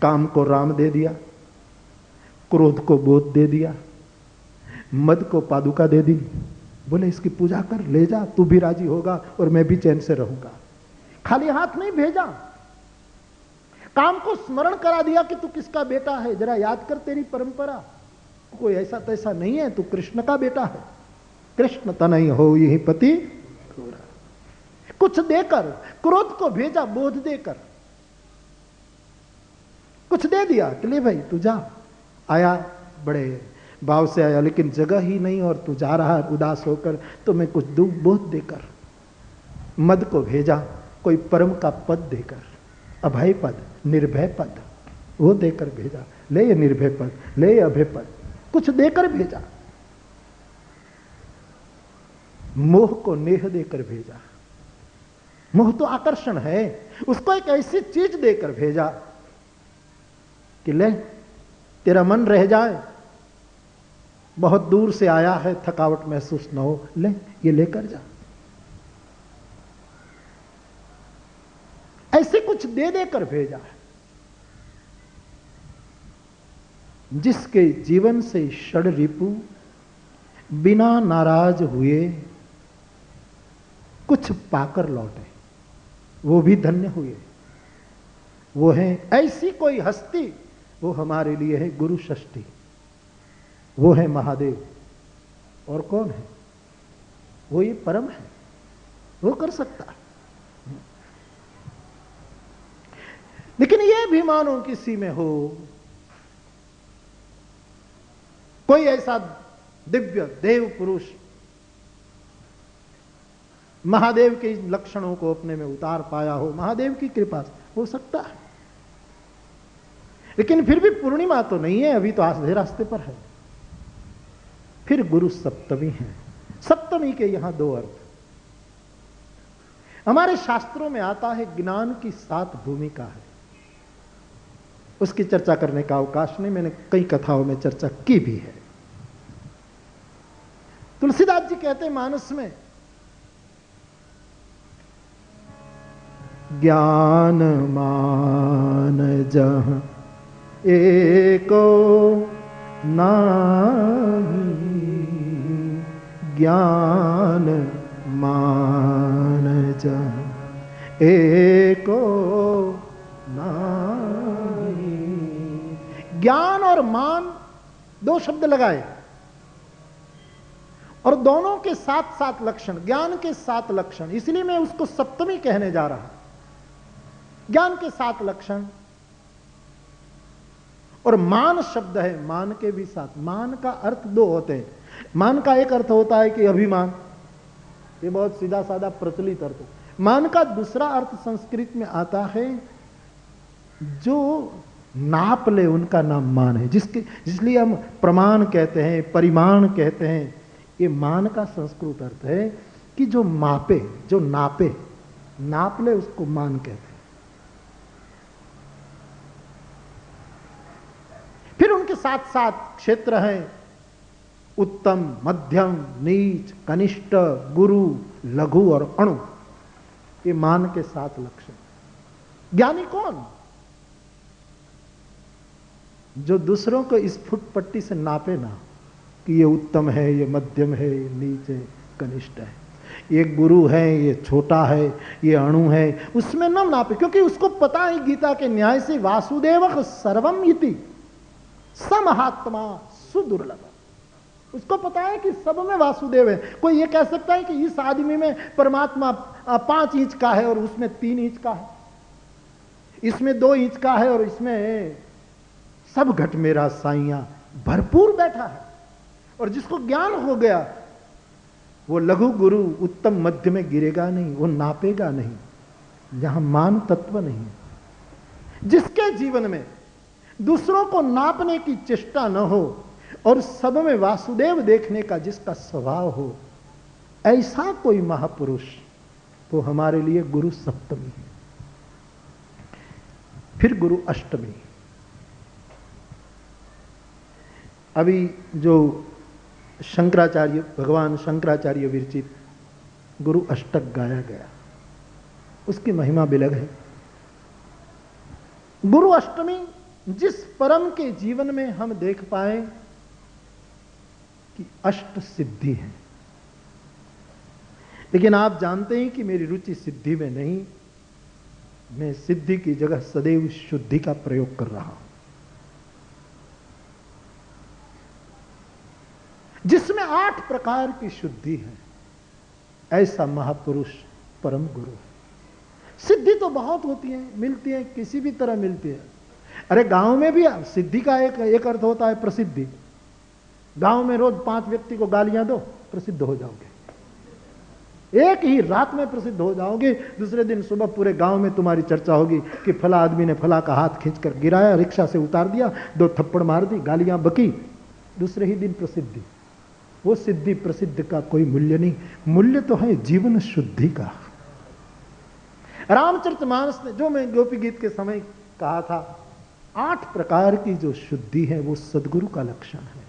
काम को राम दे दिया, क्रोध को बोध दे दिया, मद को पादुका दे दी, बोले इसकी पूजा कर ले जा, तू भी राजी होगा और मैं भी चैन से रहूंगा। खाली हाथ नहीं भेजा, काम को स्मरण करा दिया कि तू किसका बेटा है, जरा याद कर तेरी परंपरा, कोई ऐसा तैसा नहीं है, तू कृष्ण का बेटा है, कृष्ण तनय हो यही पति थोड़ा। कुछ देकर, क्रोध को भेजा बोध देकर, कुछ दे दिया कि ले भाई तू जा, आया बड़े भाव से आया, लेकिन जगह ही नहीं और तू जा रहा उदास होकर, तो मैं कुछ दुख बोध देकर। मद को भेजा कोई परम का पद देकर, अभय पद, निर्भय पद, वो देकर भेजा, ले ये निर्भय पद, ले ये अभय पद, कुछ देकर भेजा। मोह को नेह देकर भेजा, मोह तो आकर्षण है, उसको एक ऐसी चीज देकर भेजा कि ले तेरा मन रह जाए, बहुत दूर से आया है, थकावट महसूस न हो, ले ये लेकर जा। ऐसे कुछ दे देकर भेजा है। जिसके जीवन से षड रिपु बिना नाराज हुए कुछ पाकर लौटे, वो भी धन्य हुए। वो है ऐसी कोई हस्ती, वो हमारे लिए है गुरु षष्ठी, वो है महादेव। और कौन है? वो ये परम है, वो कर सकता है। लेकिन ये भी मानो किसी में हो कोई ऐसा दिव्य देव पुरुष महादेव के लक्षणों को अपने में उतार पाया हो, महादेव की कृपा से हो सकता है। लेकिन फिर भी पूर्णिमा तो नहीं है, अभी तो आधे रास्ते पर है। फिर गुरु सप्तमी है। सप्तमी के यहां दो अर्थ। हमारे शास्त्रों में आता है ज्ञान की 7 भूमिका है, उसकी चर्चा करने का अवकाश नहीं, मैंने कई कथाओं में चर्चा की भी है। तुलसीदास जी कहते हैं मानस में, ज्ञान मान जहाँ एको नाही, ज्ञान मान जहाँ एको नाही। ज्ञान और मान 2 शब्द लगाए और दोनों के 7 लक्षण, ज्ञान के 7 लक्षण, इसलिए मैं उसको सप्तमी कहने जा रहा। ज्ञान के 7 लक्षण और मान शब्द है, मान के भी 7। मान का अर्थ 2 होते हैं। मान का एक अर्थ होता है कि अभिमान, ये बहुत सीधा साधा प्रचलित अर्थ है। मान का दूसरा अर्थ संस्कृत में आता है जो नाप ले, उनका नाम मान है, जिसलिए हम प्रमाण कहते हैं, परिमाण कहते हैं। ये मान का संस्कृत अर्थ है कि जो मापे, जो नापे, नाप ले, उसको मान कहते हैं। फिर उनके 7 क्षेत्र हैं, उत्तम, मध्यम, नीच, कनिष्ठ, गुरु, लघु और अणु। ये मान के 7 लक्षण। ज्ञानी कौन? जो दूसरों को इस फुटपट्टी से नापे ना कि ये उत्तम है, ये मध्यम है, ये नीच है, कनिष्ठ है, ये गुरु है, ये छोटा है, ये अणु है, उसमें न नापे। क्योंकि उसको पता है गीता के न्याय से वासुदेव सर्वम इति समहात्मा सुदुर्लभ। उसको पता है कि सब में वासुदेव है। कोई ये कह सकता है कि इस आदमी में परमात्मा 5 इंच का है और उसमें 3 इंच का है, इसमें 2 इंच का है और इसमें सब घट मेरा साइया भरपूर बैठा है। और जिसको ज्ञान हो गया वो लघु गुरु उत्तम मध्य में गिरेगा नहीं, वो नापेगा नहीं, जहां मान तत्व नहीं है। जिसके जीवन में दूसरों को नापने की चेष्टा न हो और सब में वासुदेव देखने का जिसका स्वभाव हो, ऐसा कोई महापुरुष तो हमारे लिए गुरु सप्तमी है। फिर गुरु अष्टमी। अभी जो शंकराचार्य, भगवान शंकराचार्य विरचित गुरु अष्टक गाया गया, उसकी महिमा बिलग है। गुरु अष्टमी जिस परम के जीवन में हम देख पाए कि अष्ट सिद्धि है, लेकिन आप जानते हैं कि मेरी रुचि सिद्धि में नहीं, मैं सिद्धि की जगह सदैव शुद्धि का प्रयोग कर रहा हूं, जिसमें 8 प्रकार की शुद्धि है। ऐसा महापुरुष परम गुरु है। सिद्धि तो बहुत होती है, मिलती है, किसी भी तरह मिलती है। अरे गांव में भी सिद्धि का एक अर्थ होता है प्रसिद्धि। गांव में रोज 5 व्यक्ति को गालियां दो, प्रसिद्ध हो जाओगे। एक ही रात में प्रसिद्ध हो जाओगे। दूसरे दिन सुबह पूरे गांव में तुम्हारी चर्चा होगी कि फला आदमी ने फला का हाथ खींचकर गिराया, रिक्शा से उतार दिया, 2 थप्पड़ मार दी, गालियां बकी। दूसरे ही दिन प्रसिद्धि। वो सिद्धि प्रसिद्ध का कोई मूल्य नहीं, मूल्य तो है जीवन शुद्धि का। रामचरितमानस ने, जो मैं गोपी गीत के समय कहा था, 8 प्रकार की जो शुद्धि है वो सदगुरु का लक्षण है।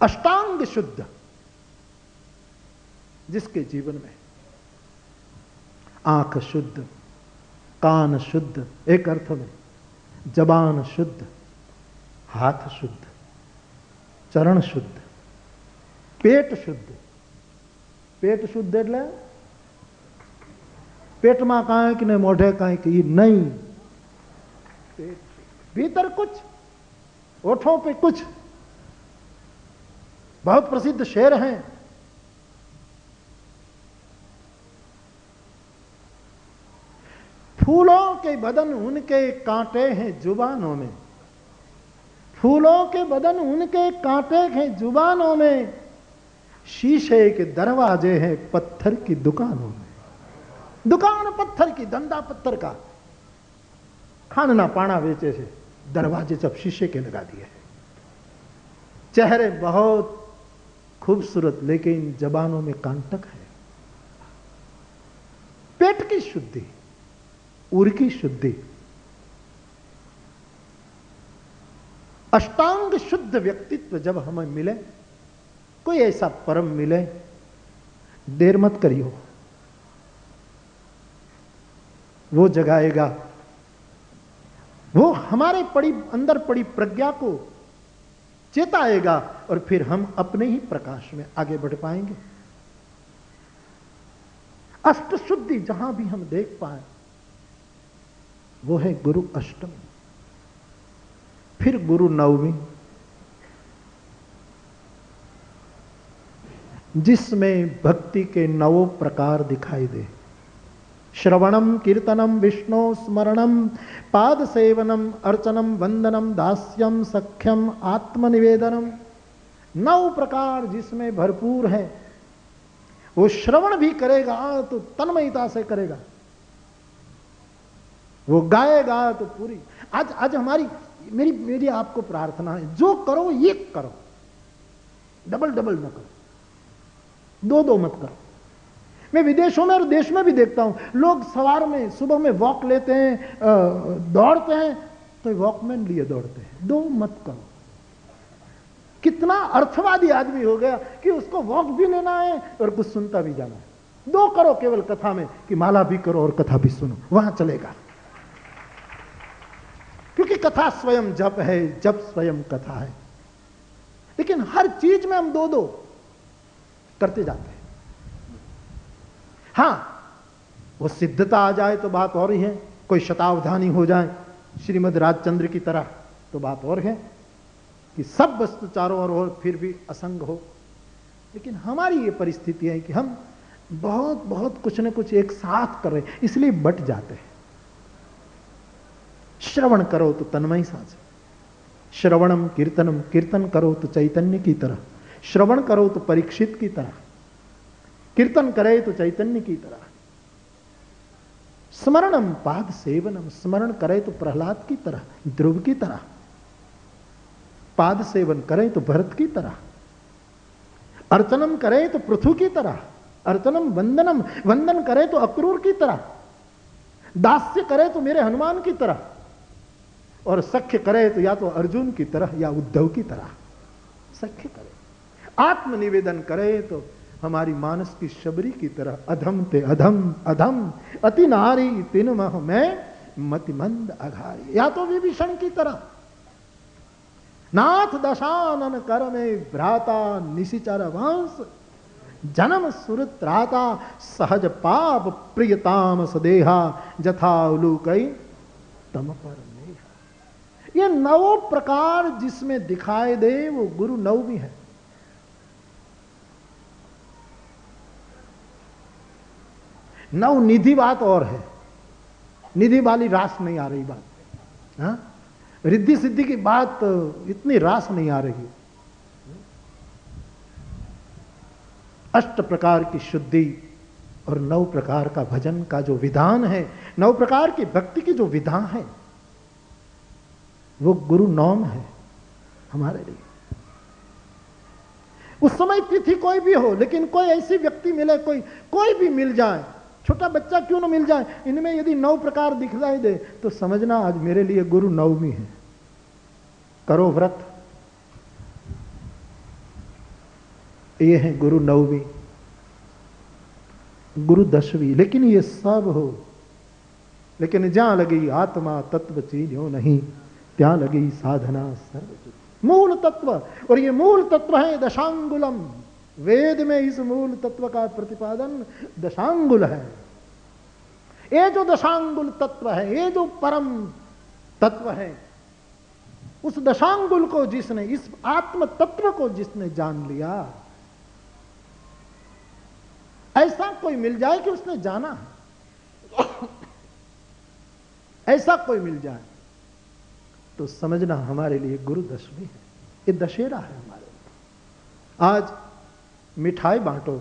अष्टांग शुद्ध, जिसके जीवन में आंख शुद्ध, कान शुद्ध, एक अर्थ में जबान शुद्ध, हाथ शुद्ध, चरण शुद्ध, पेट शुद्ध। पेट शुद्ध એટલે पेटમાં કાંઈક ને મોઢે કાંઈક ई नहीं, भीतर कुछ, ओठों पे कुछ। बहुत प्रसिद्ध शेर हैं, फूलों के बदन उनके कांटे हैं जुबानों में, फूलों के बदन उनके कांटे हैं जुबानों में, शीशे के दरवाजे हैं पत्थर की दुकानों में। दुकान पत्थर की, धंधा पत्थर का, खाना पाना बेचे से, दरवाजे सब शीशे के लगा दिए। चेहरे बहुत खूबसूरत, लेकिन जबानों में कांटक है। पेट की शुद्धि, उर की शुद्धि। अष्टांग शुद्ध व्यक्तित्व जब हमें मिले, कोई ऐसा परम मिले, देर मत करियो, वो जगाएगा। वो हमारे अंदर पड़ी प्रज्ञा को चेताएगा और फिर हम अपने ही प्रकाश में आगे बढ़ पाएंगे। अष्ट शुद्धि जहां भी हम देख पाए वो है गुरु अष्टमी। फिर गुरु नवमी, जिसमें भक्ति के 9 प्रकार दिखाई दे। श्रवणम, कीर्तनम, विष्णु स्मरणम, पाद सेवनम, अर्चनम, वंदनम, दास्यम, सख्यम, आत्मनिवेदनम। 9 प्रकार जिसमें भरपूर है। वो श्रवण भी करेगा तो तन्मयता से करेगा, वो गाएगा तो पूरी। आज मेरी आपको प्रार्थना है, जो करो ये करो, डबल न करो, 2 मत करो। मैं विदेशों में और देश में भी देखता हूं, लोग सवार में सुबह में वॉक लेते हैं, दौड़ते हैं, तो वॉकमैन लिए दौड़ते हैं। 2 मत करो। कितना अर्थवादी आदमी हो गया कि उसको वॉक भी लेना है और कुछ सुनता भी जाना है। 2 करो केवल कथा में कि माला भी करो और कथा भी सुनो, वहां चलेगा। क्योंकि कथा स्वयं जप है, जप स्वयं कथा है। लेकिन हर चीज में हम 2-2 करते जाते हैं। हां, वो सिद्धता आ जाए तो बात और ही है, कोई शतावधानी हो जाए श्रीमद राजचंद्र की तरह तो बात और है कि सब वस्तु चारों ओर हो फिर भी असंग हो। लेकिन हमारी ये परिस्थिति है कि हम बहुत बहुत कुछ न कुछ एक साथ कर रहे हैं, इसलिए बट जाते हैं। श्रवण करो तो तन्मय साज, श्रवणम कीर्तनम, कीर्तन करो तो चैतन्य की तरह, श्रवण करो तो परीक्षित की तरह, कीर्तन करे तो चैतन्य की तरह, स्मरणम पाद सेवनम, स्मरण करे तो प्रहलाद की तरह, ध्रुव की तरह, पाद सेवन करे तो भरत की तरह, अर्चनम करे तो पृथु की तरह, अर्चनम वंदनम, वंदन करे तो अक्रूर की तरह, दास्य करे तो मेरे हनुमान की तरह, और सख्य करे तो या तो अर्जुन की तरह या उद्धव की तरह सख्य करे, आत्मनिवेदन करे तो हमारी मानस की शबरी की तरह, अधम ते अधम अधम अति नारी तिन मह में मतिमंद अघारी, या तो विभीषण की तरह, नाथ दशानन कर में भ्राता निशिचर वंश, जन्म सुरत्राता सहज पाप प्रियताम सदेहा, जथा उलूकई तम पर नेहा। ये 9 प्रकार जिसमें दिखाई दे वो गुरु 9 भी है। नव निधि बात और है, निधि वाली रास नहीं आ रही बात, हाँ? रिद्धि सिद्धि की बात इतनी रास नहीं आ रही। 8 प्रकार की शुद्धि और 9 प्रकार का भजन का जो विधान है, 9 प्रकार की भक्ति की जो विधान है, वो गुरु नौम है हमारे लिए। उस समय तिथि कोई भी हो, लेकिन कोई ऐसी व्यक्ति मिले, कोई भी मिल जाए, छोटा बच्चा क्यों ना मिल जाए, इनमें यदि 9 प्रकार दिखलाई दे तो समझना आज मेरे लिए गुरु नवमी है। करो व्रत, ये है गुरु नवमी, गुरु दशवीं। लेकिन ये सब हो, लेकिन जहां लगी आत्मा तत्व चीन्यो नहीं, त्यां लगी साधना सर्व मूल तत्व। और ये मूल तत्व है दशांगुलम। वेद में इस मूल तत्व का प्रतिपादन दशांगुल है। ये जो दशांगुल तत्व है, ये जो परम तत्व है, उस दशांगुल को जिसने, इस आत्म तत्व को जिसने जान लिया, ऐसा कोई मिल जाए कि उसने जाना है, ऐसा कोई मिल जाए तो समझना हमारे लिए गुरु दशमी है, ये दशहरा है हमारे लिए। आज मिठाई बांटो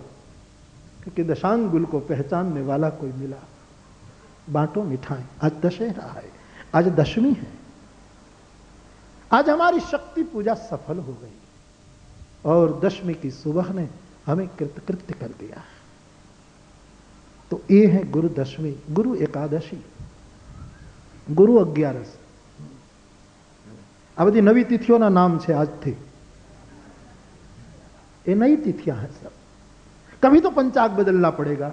क्योंकि दशांगुल को पहचानने वाला कोई मिला, बांटो मिठाई। आज दशहरा है, आज दशमी है, आज हमारी शक्ति पूजा सफल हो गई और दशमी की सुबह ने हमें कृतकृत्य कर दिया। तो ये है गुरु दशमी, गुरु एकादशी, गुरु 11। आ बधी नवी तिथियों नाम है आज थी, ये नई तिथियां हैं सब। कभी तो पंचाग बदलना पड़ेगा,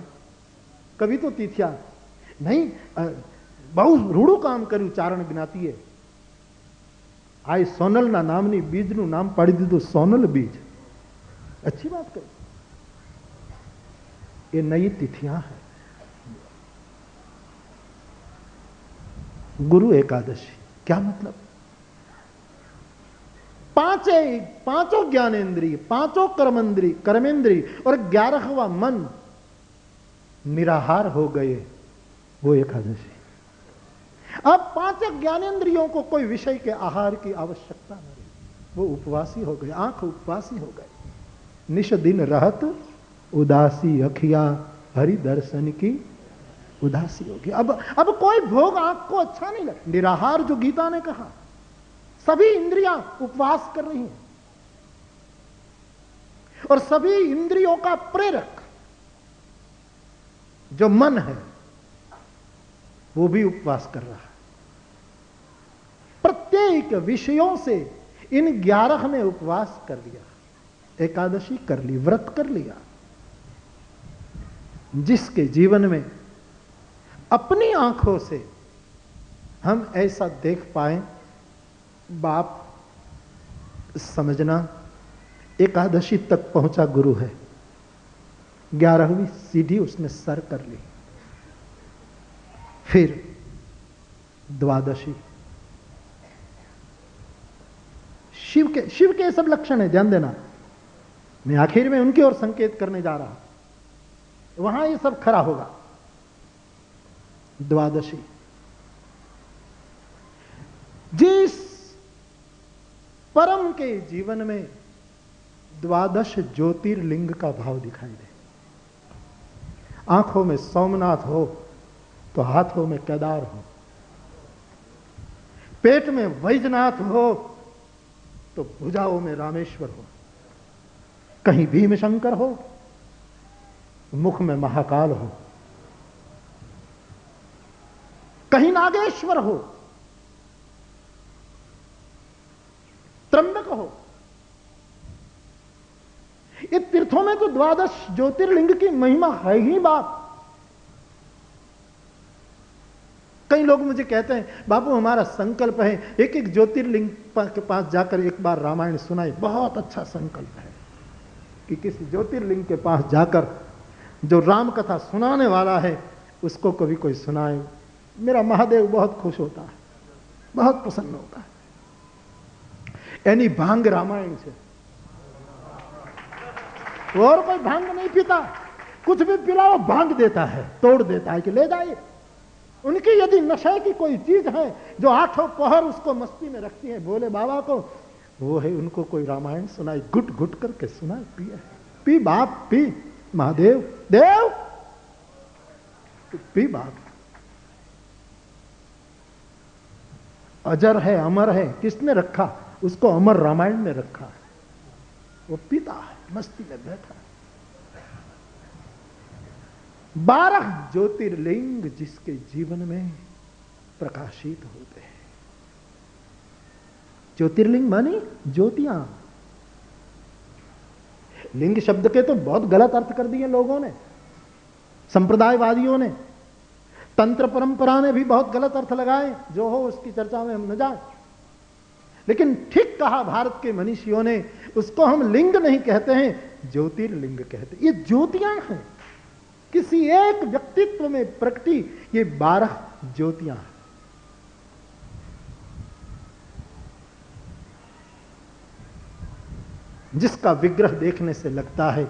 कभी तो तिथियां नहीं। बहुत रूड़ू काम કર્યું ચારણ જ્ઞાતિએ। આ સોનલના નામની બીજનું નામ પાડી દીધું સોનલ बीज, अच्छी बात कही। ये नई तिथियां हैं। गुरु एकादशी क्या मतलब? पांचों ज्ञानेन्द्रिय, पांचों कर्मेंद्रिय और 11वां मन निराहार हो गए, वो एकादशी। अब 5 ज्ञानेंद्रियों को कोई विषय के आहार की आवश्यकता नहीं, वो उपवासी हो गए, आंख उपवासी हो गए। निश दिन रहत उदासी अखिया, हरि दर्शन की उदासी होगी। अब कोई भोग आंख को अच्छा नहीं लगता। निराहार जो गीता ने कहा, सभी इंद्रियां उपवास कर रही हैं और सभी इंद्रियों का प्रेरक जो मन है वो भी उपवास कर रहा है। प्रत्येक विषयों से इन 11 ने उपवास कर लिया, एकादशी कर ली, व्रत कर लिया। जिसके जीवन में अपनी आंखों से हम ऐसा देख पाए, बाप समझना एकादशी तक पहुंचा गुरु है, 11वीं सीढ़ी उसने सर कर ली, फिर द्वादशी। शिव के सब लक्षण है, ध्यान देना, मैं आखिर में उनकी ओर संकेत करने जा रहा हूं, वहां ये सब खरा होगा। द्वादशी, जिस परम के जीवन में द्वादश ज्योतिर्लिंग का भाव दिखाई दे, आंखों में सोमनाथ हो तो हाथों में केदार हो, पेट में वैजनाथ हो तो भुजाओं में रामेश्वर हो, कहीं भीम शंकर हो, मुख में महाकाल हो, कहीं नागेश्वर हो, त्र्यंबक हो। ये तीर्थों में तो द्वादश ज्योतिर्लिंग की महिमा है ही बाप। कई लोग मुझे कहते हैं, बाबू हमारा संकल्प है एक एक ज्योतिर्लिंग के पास जाकर एक बार रामायण सुनाए। बहुत अच्छा संकल्प है कि किसी ज्योतिर्लिंग के पास जाकर जो राम कथा सुनाने वाला है उसको कभी कोई सुनाए। मेरा महादेव बहुत खुश होता है, बहुत प्रसन्न होता है। यानी भांग रामायण से, और कोई भांग नहीं पीता, कुछ भी पिलाओ भांग देता है, तोड़ देता है कि ले जाइए। उनकी यदि नशे की कोई चीज है जो आठों पहर उसको मस्ती में रखती है, भोले बाबा को, वो है उनको कोई रामायण सुनाई, घुट घुट करके सुनाए, पिए, पी बाप पी, महादेव देव पी बाप। अजर है, अमर है, किसने रखा उसको? अमर रामायण में रखा है, वो पीता है, मस्ती में बैठा है। 12 ज्योतिर्लिंग जिसके जीवन में प्रकाशित होते हैं। ज्योतिर्लिंग मानी ज्योतियां। लिंग शब्द के तो बहुत गलत अर्थ कर दिए लोगों ने, संप्रदायवादियों ने, तंत्र परंपरा ने भी बहुत गलत अर्थ लगाए। जो हो उसकी चर्चा में हम न जाए, लेकिन ठीक कहा भारत के मनीषियों ने, उसको हम लिंग नहीं कहते हैं, ज्योतिर्लिंग कहते हैं। ये ज्योतियां हैं, किसी एक व्यक्तित्व में प्रकटी ये 12 ज्योतियां हैं। जिसका विग्रह देखने से लगता है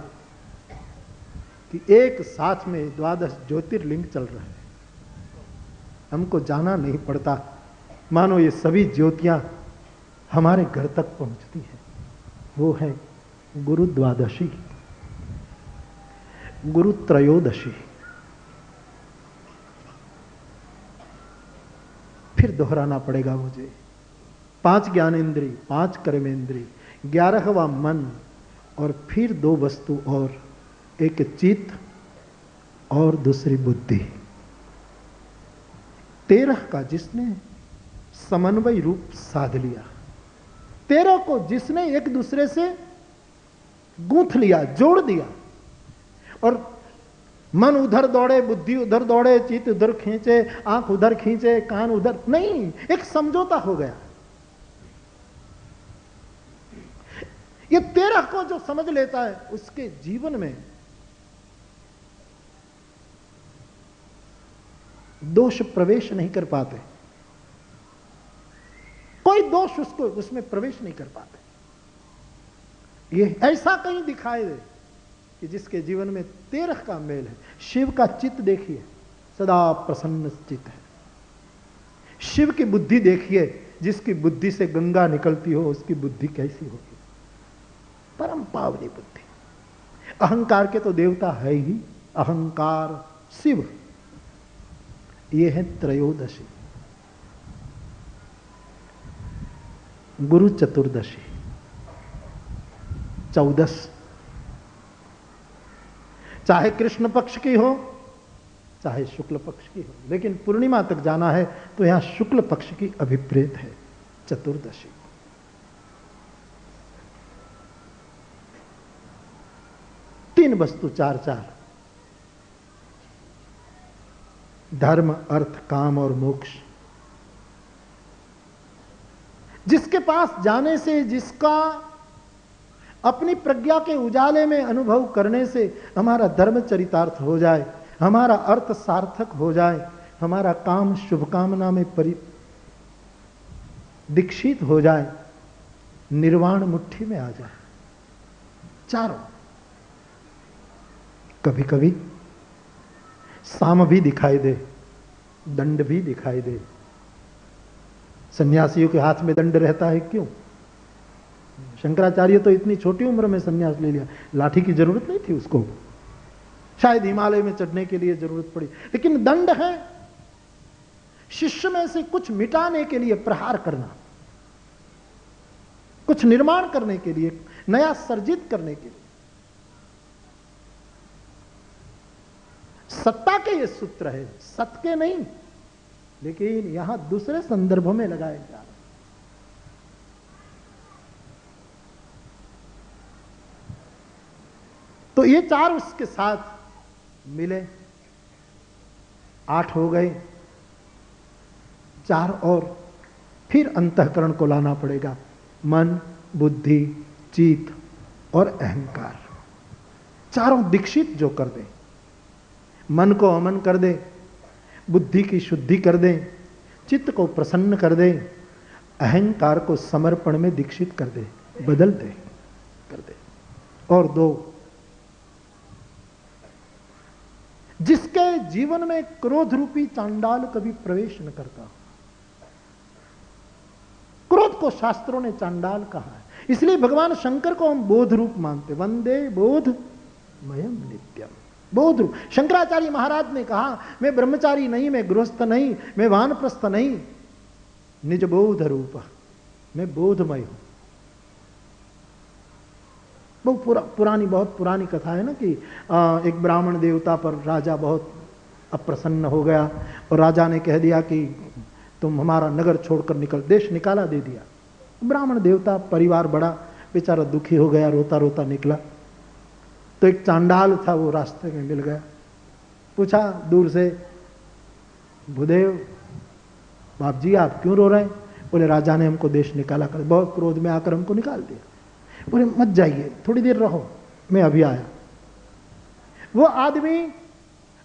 कि एक साथ में 12 ज्योतिर्लिंग चल रहे हैं। हमको जाना नहीं पड़ता, मानो ये सभी ज्योतियां हमारे घर तक पहुंचती हैं। वो है गुरु द्वादशी, गुरु त्रयोदशी। फिर दोहराना पड़ेगा मुझे। 5 ज्ञानेंद्री, 5 कर्मेंद्री, 11वां मन, और फिर 2 वस्तु और, एक चित्त और दूसरी बुद्धि। 13 का जिसने समन्वय रूप साध लिया, 13 को जिसने एक दूसरे से गूंथ लिया, जोड़ दिया, और मन उधर दौड़े, बुद्धि उधर दौड़े, चित्त उधर खींचे, आंख उधर खींचे, कान उधर, नहीं, एक समझौता हो गया। ये 13 को जो समझ लेता है उसके जीवन में दोष प्रवेश नहीं कर पाते, कोई दोष उसको उसमें प्रवेश नहीं कर पाते। ये ऐसा कहीं दिखाई दे कि जिसके जीवन में 13 का मेल है। शिव का चित्त देखिए, सदा प्रसन्न चित्त है। शिव की बुद्धि देखिए, जिसकी बुद्धि से गंगा निकलती हो उसकी बुद्धि कैसी होगी? परम पावनी बुद्धि। अहंकार के तो देवता है ही, अहंकार शिव। ये है त्रयोदशी। गुरु चतुर्दशी, 14, चाहे कृष्ण पक्ष की हो चाहे शुक्ल पक्ष की हो, लेकिन पूर्णिमा तक जाना है तो यहां शुक्ल पक्ष की अभिप्रेत है चतुर्दशी। तीन वस्तु 4-4, धर्म, अर्थ, काम और मोक्ष। जिसके पास जाने से, जिसका अपनी प्रज्ञा के उजाले में अनुभव करने से हमारा धर्म चरितार्थ हो जाए, हमारा अर्थ सार्थक हो जाए, हमारा काम शुभकामना में दीक्षित हो जाए, निर्वाण मुट्ठी में आ जाए। चारों। कभी कभी साम भी दिखाई दे, दंड भी दिखाई दे। सन्यासियों के हाथ में दंड रहता है, क्यों? शंकराचार्य तो इतनी छोटी उम्र में सन्यास ले लिया, लाठी की जरूरत नहीं थी उसको, शायद हिमालय में चढ़ने के लिए जरूरत पड़ी, लेकिन दंड है शिष्य में से कुछ मिटाने के लिए, प्रहार करना, कुछ निर्माण करने के लिए, नया सर्जित करने के लिए। सत्ता के ये सूत्र है, सत्य के नहीं, लेकिन यहां दूसरे संदर्भों में लगाए जा रहे। तो ये चार उसके साथ मिले, 8 हो गए। 4 और फिर अंतःकरण को लाना पड़ेगा, मन, बुद्धि, चित्त और अहंकार। चारों दीक्षित जो कर दे, मन को अमन कर दे, बुद्धि की शुद्धि कर दे, चित्त को प्रसन्न कर दे, अहंकार को समर्पण में दीक्षित कर दे, बदल दे, कर दे। और 2, जिसके जीवन में क्रोध रूपी चांडाल कभी प्रवेश न करता। क्रोध को शास्त्रों ने चांडाल कहा है, इसलिए भगवान शंकर को हम बोध रूप मानते, वंदे बोधमयम नित्यम। बोध रूप। शंकराचार्य महाराज ने कहा, मैं ब्रह्मचारी नहीं, मैं गृहस्थ नहीं, मैं वानप्रस्थ नहीं, निज बोध रूप, मैं बोधमय हूं। बहुत पुरानी कथा है ना कि एक ब्राह्मण देवता पर राजा बहुत अप्रसन्न हो गया और राजा ने कह दिया कि तुम हमारा नगर छोड़कर निकल, देश निकाला दे दिया। ब्राह्मण देवता, परिवार बड़ा, बेचारा दुखी हो गया, रोता रोता निकला। तो एक चांडाल था, वो रास्ते में मिल गया, पूछा दूर से, भूदेव बाप जी आप क्यों रो रहे हैं? बोले राजा ने हमको देश निकाला कर, बहुत क्रोध में आकर हमको निकाल दिया। बोले मत जाइए, थोड़ी देर रहो, मैं अभी आया। वो आदमी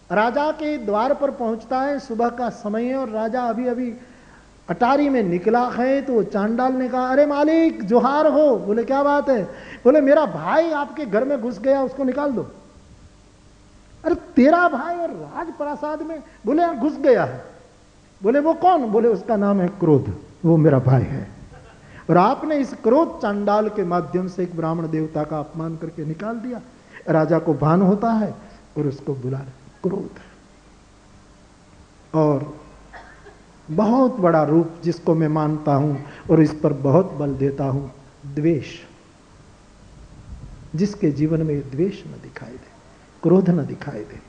राजा के द्वार पर पहुंचता है, सुबह का समय है और राजा अभी अभी अटारी में निकला है। तो चांडाल ने कहा, अरे मालिक जोहार हो। बोले क्या बात है? बोले मेरा भाई आपके घर में घुस गया, उसको निकाल दो। अरे तेरा भाई और राजप्रासाद में? बोले घुस गया है। बोले वो कौन? बोले उसका नाम है क्रोध, वो मेरा भाई है। और आपने इस क्रोध चांडाल के माध्यम से एक ब्राह्मण देवता का अपमान करके निकाल दिया। राजा को भान होता है और उसको बुला, क्रोध। और बहुत बड़ा रूप जिसको मैं मानता हूं और इस पर बहुत बल देता हूं, द्वेष। जिसके जीवन में द्वेष न दिखाई दे, क्रोध न दिखाई दे,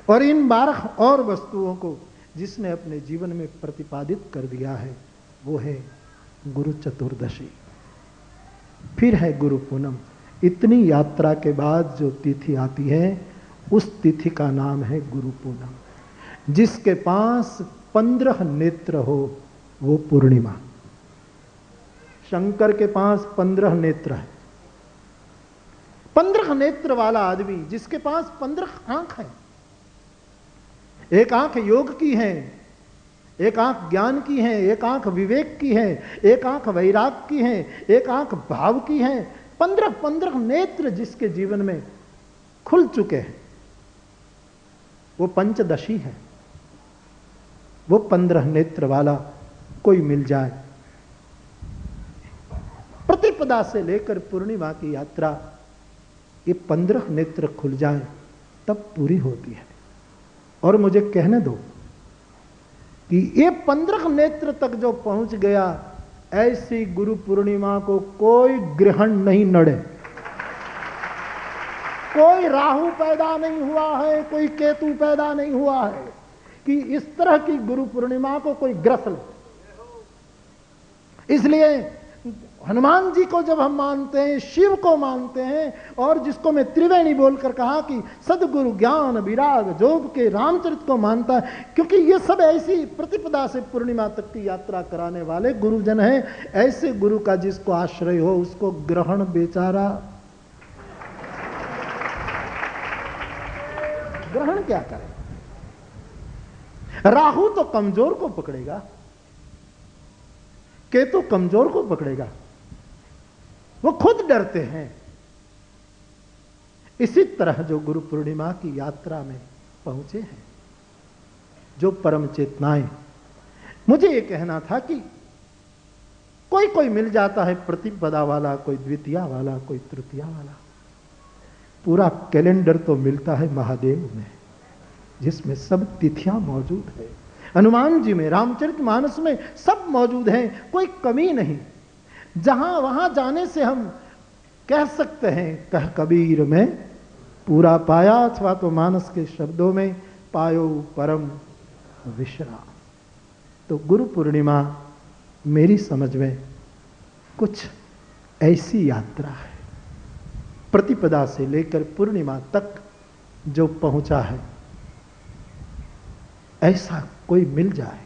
और इन 12 और वस्तुओं को जिसने अपने जीवन में प्रतिपादित कर दिया है, वो है गुरु चतुर्दशी। फिर है गुरु पूनम। इतनी यात्रा के बाद जो तिथि आती है, उस तिथि का नाम है गुरु पूनम। जिसके पास 15 नेत्र हो वो पूर्णिमा। शंकर के पास 15 नेत्र है। 15 नेत्र वाला आदमी जिसके पास 15 आंख है, एक आंख योग की है, एक आंख ज्ञान की है, एक आंख विवेक की है, एक आंख वैराग की है, एक आंख भाव की है। 15 नेत्र जिसके जीवन में खुल चुके हैं, वो पंचदशी है। वो 15 नेत्र वाला कोई मिल जाए, प्रतिपदा से लेकर पूर्णिमा की यात्रा, ये 15 नेत्र खुल जाए तब पूरी होती है। और मुझे कहने दो कि ये 15 नेत्र तक जो पहुंच गया, ऐसी गुरु पूर्णिमा को कोई ग्रहण नहीं नड़े। कोई राहु पैदा नहीं हुआ है, कोई केतु पैदा नहीं हुआ है कि इस तरह की गुरु पूर्णिमा को कोई ग्रस ले। इसलिए हनुमान जी को जब हम मानते हैं, शिव को मानते हैं, और जिसको मैं त्रिवेणी बोलकर कहा कि सदगुरु ज्ञान विराग जोग के रामचरित को मानता है, क्योंकि ये सब ऐसी प्रतिपदा से पूर्णिमा तक की यात्रा कराने वाले गुरुजन हैं। ऐसे गुरु का जिसको आश्रय हो उसको ग्रहण बेचारा ग्रहण क्या करे। राहु तो कमजोर को पकड़ेगा, केतु कमजोर को पकड़ेगा, वो खुद डरते हैं। इसी तरह जो गुरु पूर्णिमा की यात्रा में पहुंचे हैं, जो परम चेतनाएं, मुझे ये कहना था कि कोई कोई मिल जाता है प्रतिपदा वाला, कोई द्वितीया वाला, कोई तृतीया वाला, पूरा कैलेंडर तो मिलता है महादेव में, जिसमें सब तिथियां मौजूद है। हनुमान जी में, रामचरितमानस में सब मौजूद हैं, कोई कमी नहीं। जहां वहां जाने से हम कह सकते हैं, कह कबीर में पूरा पाया, अथवा तो मानस के शब्दों में पायो परम विश्राम। तो गुरु पूर्णिमा मेरी समझ में कुछ ऐसी यात्रा है, प्रतिपदा से लेकर पूर्णिमा तक जो पहुंचा है, ऐसा कोई मिल जाए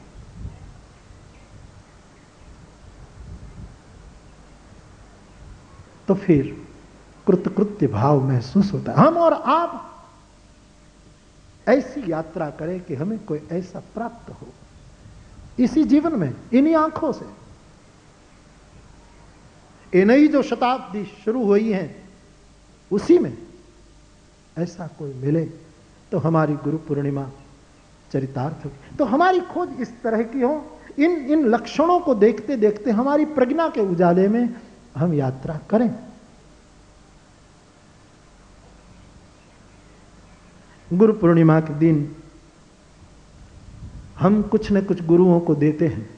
तो फिर कृतकृत्य भाव महसूस होता है। हम और आप ऐसी यात्रा करें कि हमें कोई ऐसा प्राप्त हो इसी जीवन में, इन्हीं आंखों से। ये नई जो शताब्दी शुरू हुई है उसी में ऐसा कोई मिले तो हमारी गुरु पूर्णिमा चरितार्थ होगी। तो हमारी खोज इस तरह की हो, इन लक्षणों को देखते देखते हमारी प्रज्ञा के उजाले में हम यात्रा करें। गुरु पूर्णिमा के दिन हम कुछ न कुछ गुरुओं को देते हैं,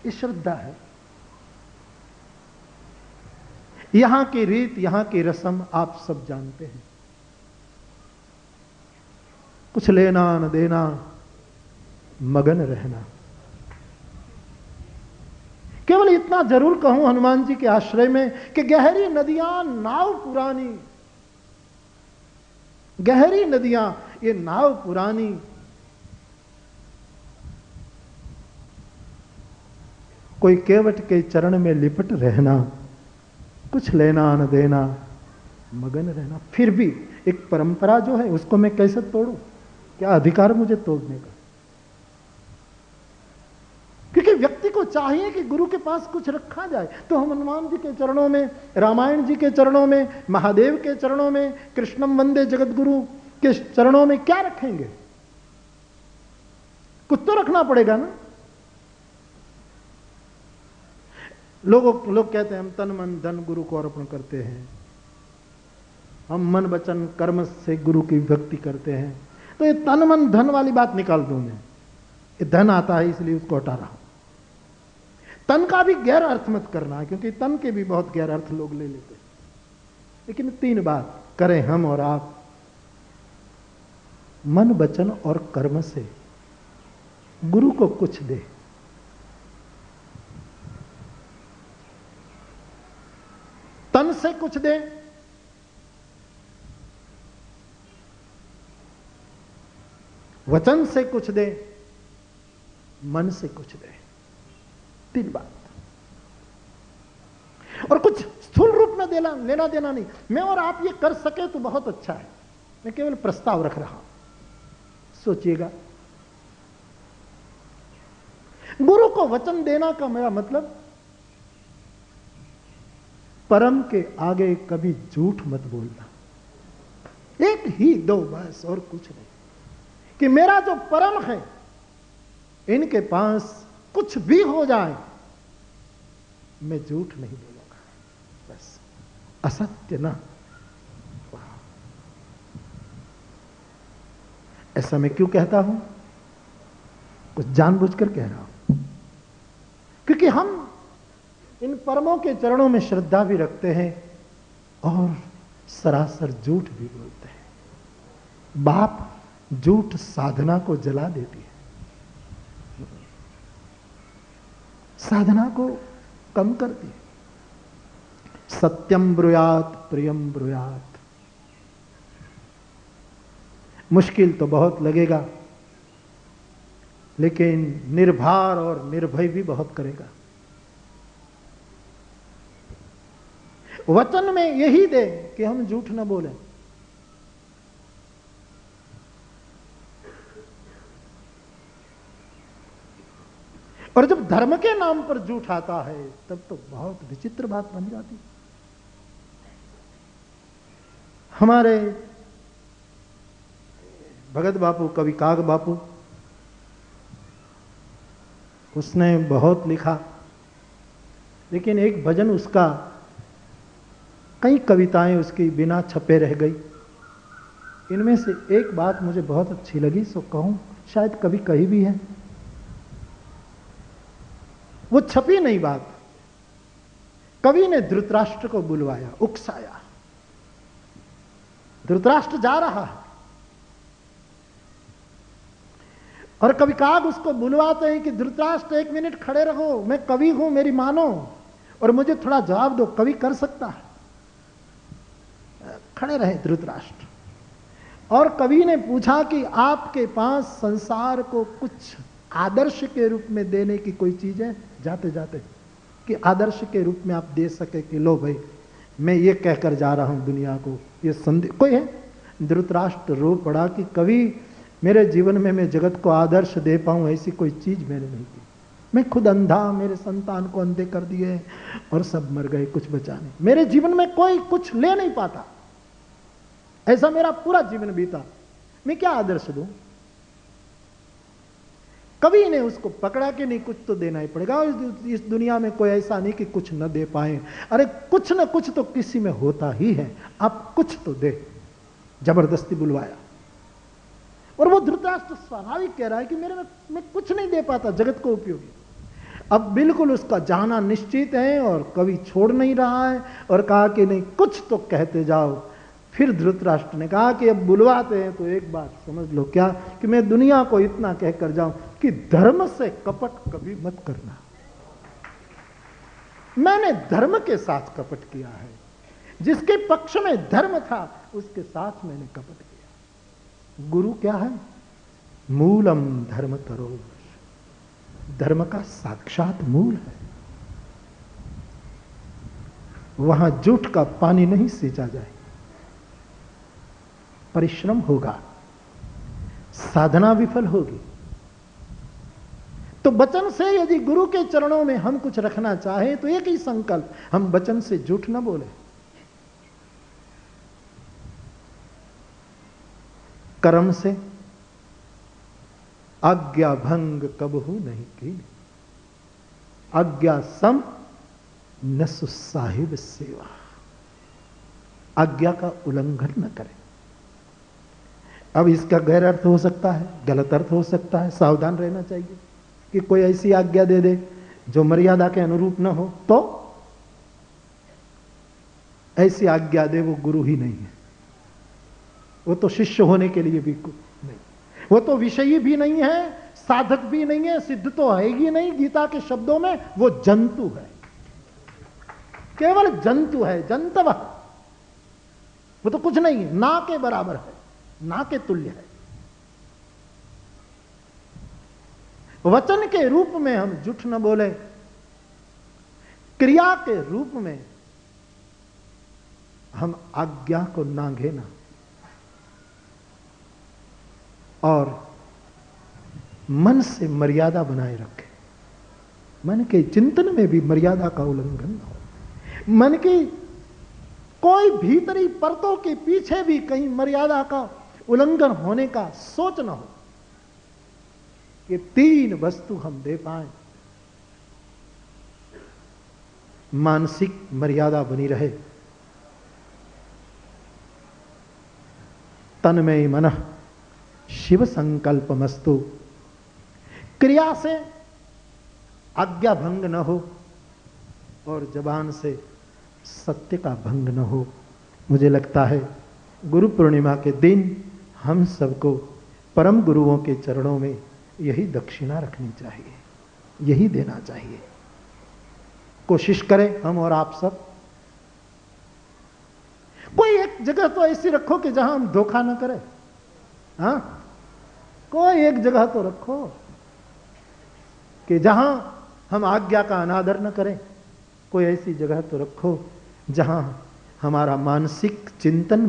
ये श्रद्धा है। यहां की रीत, यहां की रस्म आप सब जानते हैं। कुछ लेना न देना, मगन रहना। केवल इतना जरूर कहूं हनुमान जी के आश्रय में कि गहरी नदियां नाव पुरानी, गहरी नदियां ये नाव पुरानी, कोई केवट के चरण में लिपट रहना, कुछ लेना न देना, मगन रहना। फिर भी एक परंपरा जो है उसको मैं कैसे तोड़ूं? क्या अधिकार मुझे तोड़ने का? क्योंकि व्यक्ति को चाहिए कि गुरु के पास कुछ रखा जाए। तो हम हनुमान जी के चरणों में, रामायण जी के चरणों में, महादेव के चरणों में, कृष्णम वंदे जगतगुरु के चरणों में क्या रखेंगे? कुछ तो रखना पड़ेगा ना। लोग कहते हैं हम तन मन धन गुरु को अर्पण करते हैं, हम मन वचन कर्म से गुरु की भक्ति करते हैं। तो ये तन मन धन वाली बात निकाल दूं मैं। ये धन आता है इसलिए उसको हटा रहा हूं। तन का भी गैर अर्थ मत करना, क्योंकि तन के भी बहुत गैर अर्थ लोग ले लेते हैं। लेकिन 3 बात करें हम और आप, मन वचन और कर्म से गुरु को कुछ दे। तन से कुछ दे, वचन से कुछ दे, मन से कुछ दे। 3 बात। और कुछ स्थूल रूप में लेना देना नहीं। मैं और आप ये कर सके तो बहुत अच्छा है। मैं केवल प्रस्ताव रख रहा हूं, सोचिएगा। गुरु को वचन देना का मेरा मतलब परम के आगे कभी झूठ मत बोलना। 1 ही 2 बस, और कुछ नहीं। कि मेरा जो परम है, इनके पास कुछ भी हो जाए मैं झूठ नहीं बोलूंगा, बस असत्य ना। ऐसा मैं क्यों कहता हूं? कुछ जानबूझकर कह रहा हूं, क्योंकि हम इन परमों के चरणों में श्रद्धा भी रखते हैं और सरासर झूठ भी बोलते हैं। बाप झूठ साधना को जला देती है। साधना को कम कर दी। सत्यम ब्रूयात प्रियम ब्रूयात। मुश्किल तो बहुत लगेगा, लेकिन निर्भार और निर्भय भी बहुत करेगा। वचन में यही दे कि हम झूठ न बोलें। और जब धर्म के नाम पर झूठ आता है तब तो बहुत विचित्र बात बन जाती। हमारे भगत बापू, कवि काग बापू, उसने बहुत लिखा, लेकिन एक भजन उसका, कई कविताएं उसकी बिना छपे रह गई। इनमें से एक बात मुझे बहुत अच्छी लगी, सो कहूं, शायद कभी कही भी है। वो छपी नहीं बात। कवि ने धृतराष्ट्र को बुलवाया, उकसाया। धृतराष्ट्र जा रहा है और कवि काग उसको बुलवाते हैं कि धृतराष्ट्र 1 मिनट खड़े रहो, मैं कवि हूं, मेरी मानो और मुझे थोड़ा जवाब दो। कवि कर सकता है। खड़े रहे धृतराष्ट्र और कवि ने पूछा कि आपके पास संसार को कुछ आदर्श के रूप में देने की कोई चीज है, जाते जाते, कि आदर्श के रूप में आप दे सके कि लो भाई मैं ये कहकर जा रहा हूं दुनिया को, ये संदेश कोई है? धृतराष्ट्र रो पड़ा कि कवि, मेरे जीवन में मैं जगत को आदर्श दे पाऊं ऐसी कोई चीज मैंने नहीं की। मैं खुद अंधा, मेरे संतान को अंधे कर दिए और सब मर गए, कुछ बचा नहीं। मेरे जीवन में कोई कुछ ले नहीं पाता, ऐसा मेरा पूरा जीवन बीता, मैं क्या आदर्श दूं? कवि ने उसको पकड़ा कि नहीं, कुछ तो देना ही पड़ेगा। इस दुनिया में कोई ऐसा नहीं कि कुछ न दे पाए। अरे कुछ न कुछ तो किसी में होता ही है, आप कुछ तो दे। जबरदस्ती बुलवाया और वो धृतराष्ट्र स्वाभाविक कह रहा है कि मैं कुछ नहीं दे पाता जगत को उपयोगी। अब बिल्कुल उसका जाना निश्चित है और कवि छोड़ नहीं रहा है और कहा कि नहीं, कुछ तो कहते जाओ। फिर धृतराष्ट्र ने कहा कि अब बुलवाते हैं तो एक बात समझ लो, क्या कि मैं दुनिया को इतना कहकर जाऊं कि धर्म से कपट कभी मत करना। मैंने धर्म के साथ कपट किया है, जिसके पक्ष में धर्म था उसके साथ मैंने कपट किया। गुरु क्या है? मूलम धर्म तरो, धर्म का साक्षात मूल है। वहां झूठ का पानी नहीं सींचा जाए, परिश्रम होगा, साधना विफल होगी। तो वचन से यदि गुरु के चरणों में हम कुछ रखना चाहें तो एक ही संकल्प, हम वचन से झूठ न बोले। कर्म से आज्ञा भंग कबहू नहीं की, आज्ञा सम न साहिब सेवा। आज्ञा का उल्लंघन न करें। अब इसका गैर अर्थ हो सकता है, गलत अर्थ हो सकता है, सावधान रहना चाहिए कि कोई ऐसी आज्ञा दे दे जो मर्यादा के अनुरूप न हो, तो ऐसी आज्ञा दे वो गुरु ही नहीं है। वो तो शिष्य होने के लिए भी नहीं, वो तो विषयी भी नहीं है, साधक भी नहीं है, सिद्ध तो है ही नहीं। गीता के शब्दों में वो जंतु है, केवल जंतु है, जंतव। वो तो कुछ नहीं है, ना के बराबर है, ना के तुल्य है। वचन के रूप में हम झूठ न बोले, क्रिया के रूप में हम आज्ञा को ना घेना और मन से मर्यादा बनाए रखें। मन के चिंतन में भी मर्यादा का उल्लंघन न हो। मन की कोई भीतरी परतों के पीछे भी कहीं मर्यादा का उल्लंघन होने का सोच न हो। ये 3 वस्तु हम दे पाए, मानसिक मर्यादा बनी रहे, तन्मय मनः शिव संकल्पमस्तु, क्रिया से आज्ञा भंग न हो और जबान से सत्य का भंग न हो। मुझे लगता है गुरु पूर्णिमा के दिन हम सबको परम गुरुओं के चरणों में यही दक्षिणा रखनी चाहिए, यही देना चाहिए। कोशिश करें हम और आप सब, कोई एक जगह तो ऐसी रखो कि जहां हम धोखा न करें। हाँ, कोई एक जगह तो रखो कि जहां हम आज्ञा का अनादर न करें। कोई ऐसी जगह तो रखो जहां हमारा मानसिक चिंतन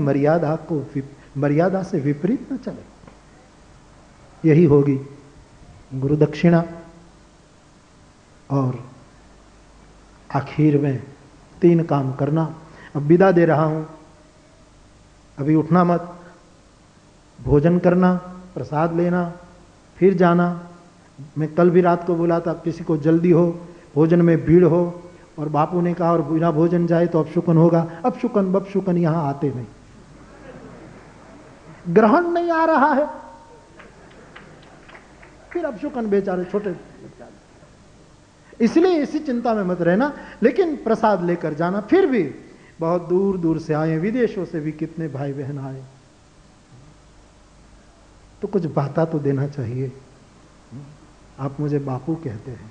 मर्यादा से विपरीत न चले। यही होगी गुरु दक्षिणा। और आखिर में 3 काम करना। अब विदा दे रहा हूं, अभी उठना मत, भोजन करना, प्रसाद लेना, फिर जाना। मैं कल भी रात को बोला था किसी को जल्दी हो, भोजन में भीड़ हो, और बापू ने कहा और बिना भोजन जाए तो अपशुकन होगा। अपशुकन बपशुकन यहां आते नहीं, ग्रहण नहीं आ रहा है, फिर अपशुकन बेचारे छोटे। इसलिए इसी चिंता में मत रहना, लेकिन प्रसाद लेकर जाना। फिर भी बहुत दूर दूर से आए, विदेशों से भी कितने भाई बहन आए, तो कुछ बाता तो देना चाहिए। आप मुझे बापू कहते हैं,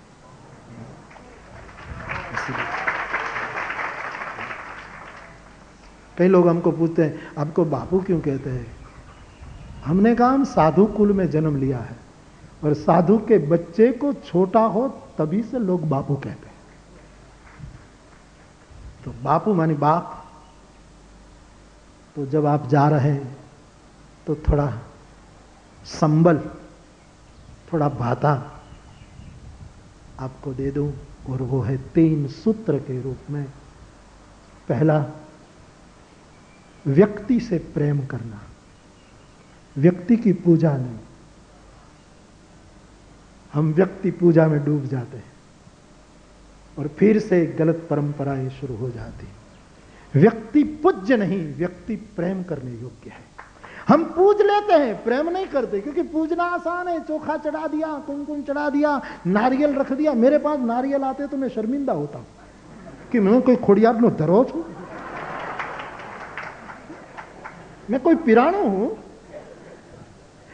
कई लोग हमको पूछते हैं आपको बापू क्यों कहते हैं। हमने कहा हम साधु कुल में जन्म लिया है, और साधु के बच्चे को छोटा हो तभी से लोग बापू कहते हैं। तो बापू मानी बाप। तो जब आप जा रहे हैं तो थोड़ा संबल, थोड़ा भाता आपको दे दूं, और वो है 3 सूत्र के रूप में। पहला, व्यक्ति से प्रेम करना, व्यक्ति की पूजा नहीं। हम व्यक्ति पूजा में डूब जाते हैं और फिर से गलत परंपराएं शुरू हो जाती। व्यक्ति पूज्य नहीं, व्यक्ति प्रेम करने योग्य है। हम पूज लेते हैं, प्रेम नहीं करते, क्योंकि पूजना आसान है। चोखा चढ़ा दिया, कुमकुम चढ़ा दिया, नारियल रख दिया। मेरे पास नारियल आते तो मैं शर्मिंदा होता हूं कि मैं कोई खोड़ियार नो दरोज हूं, मैं कोई पिराणु हूं।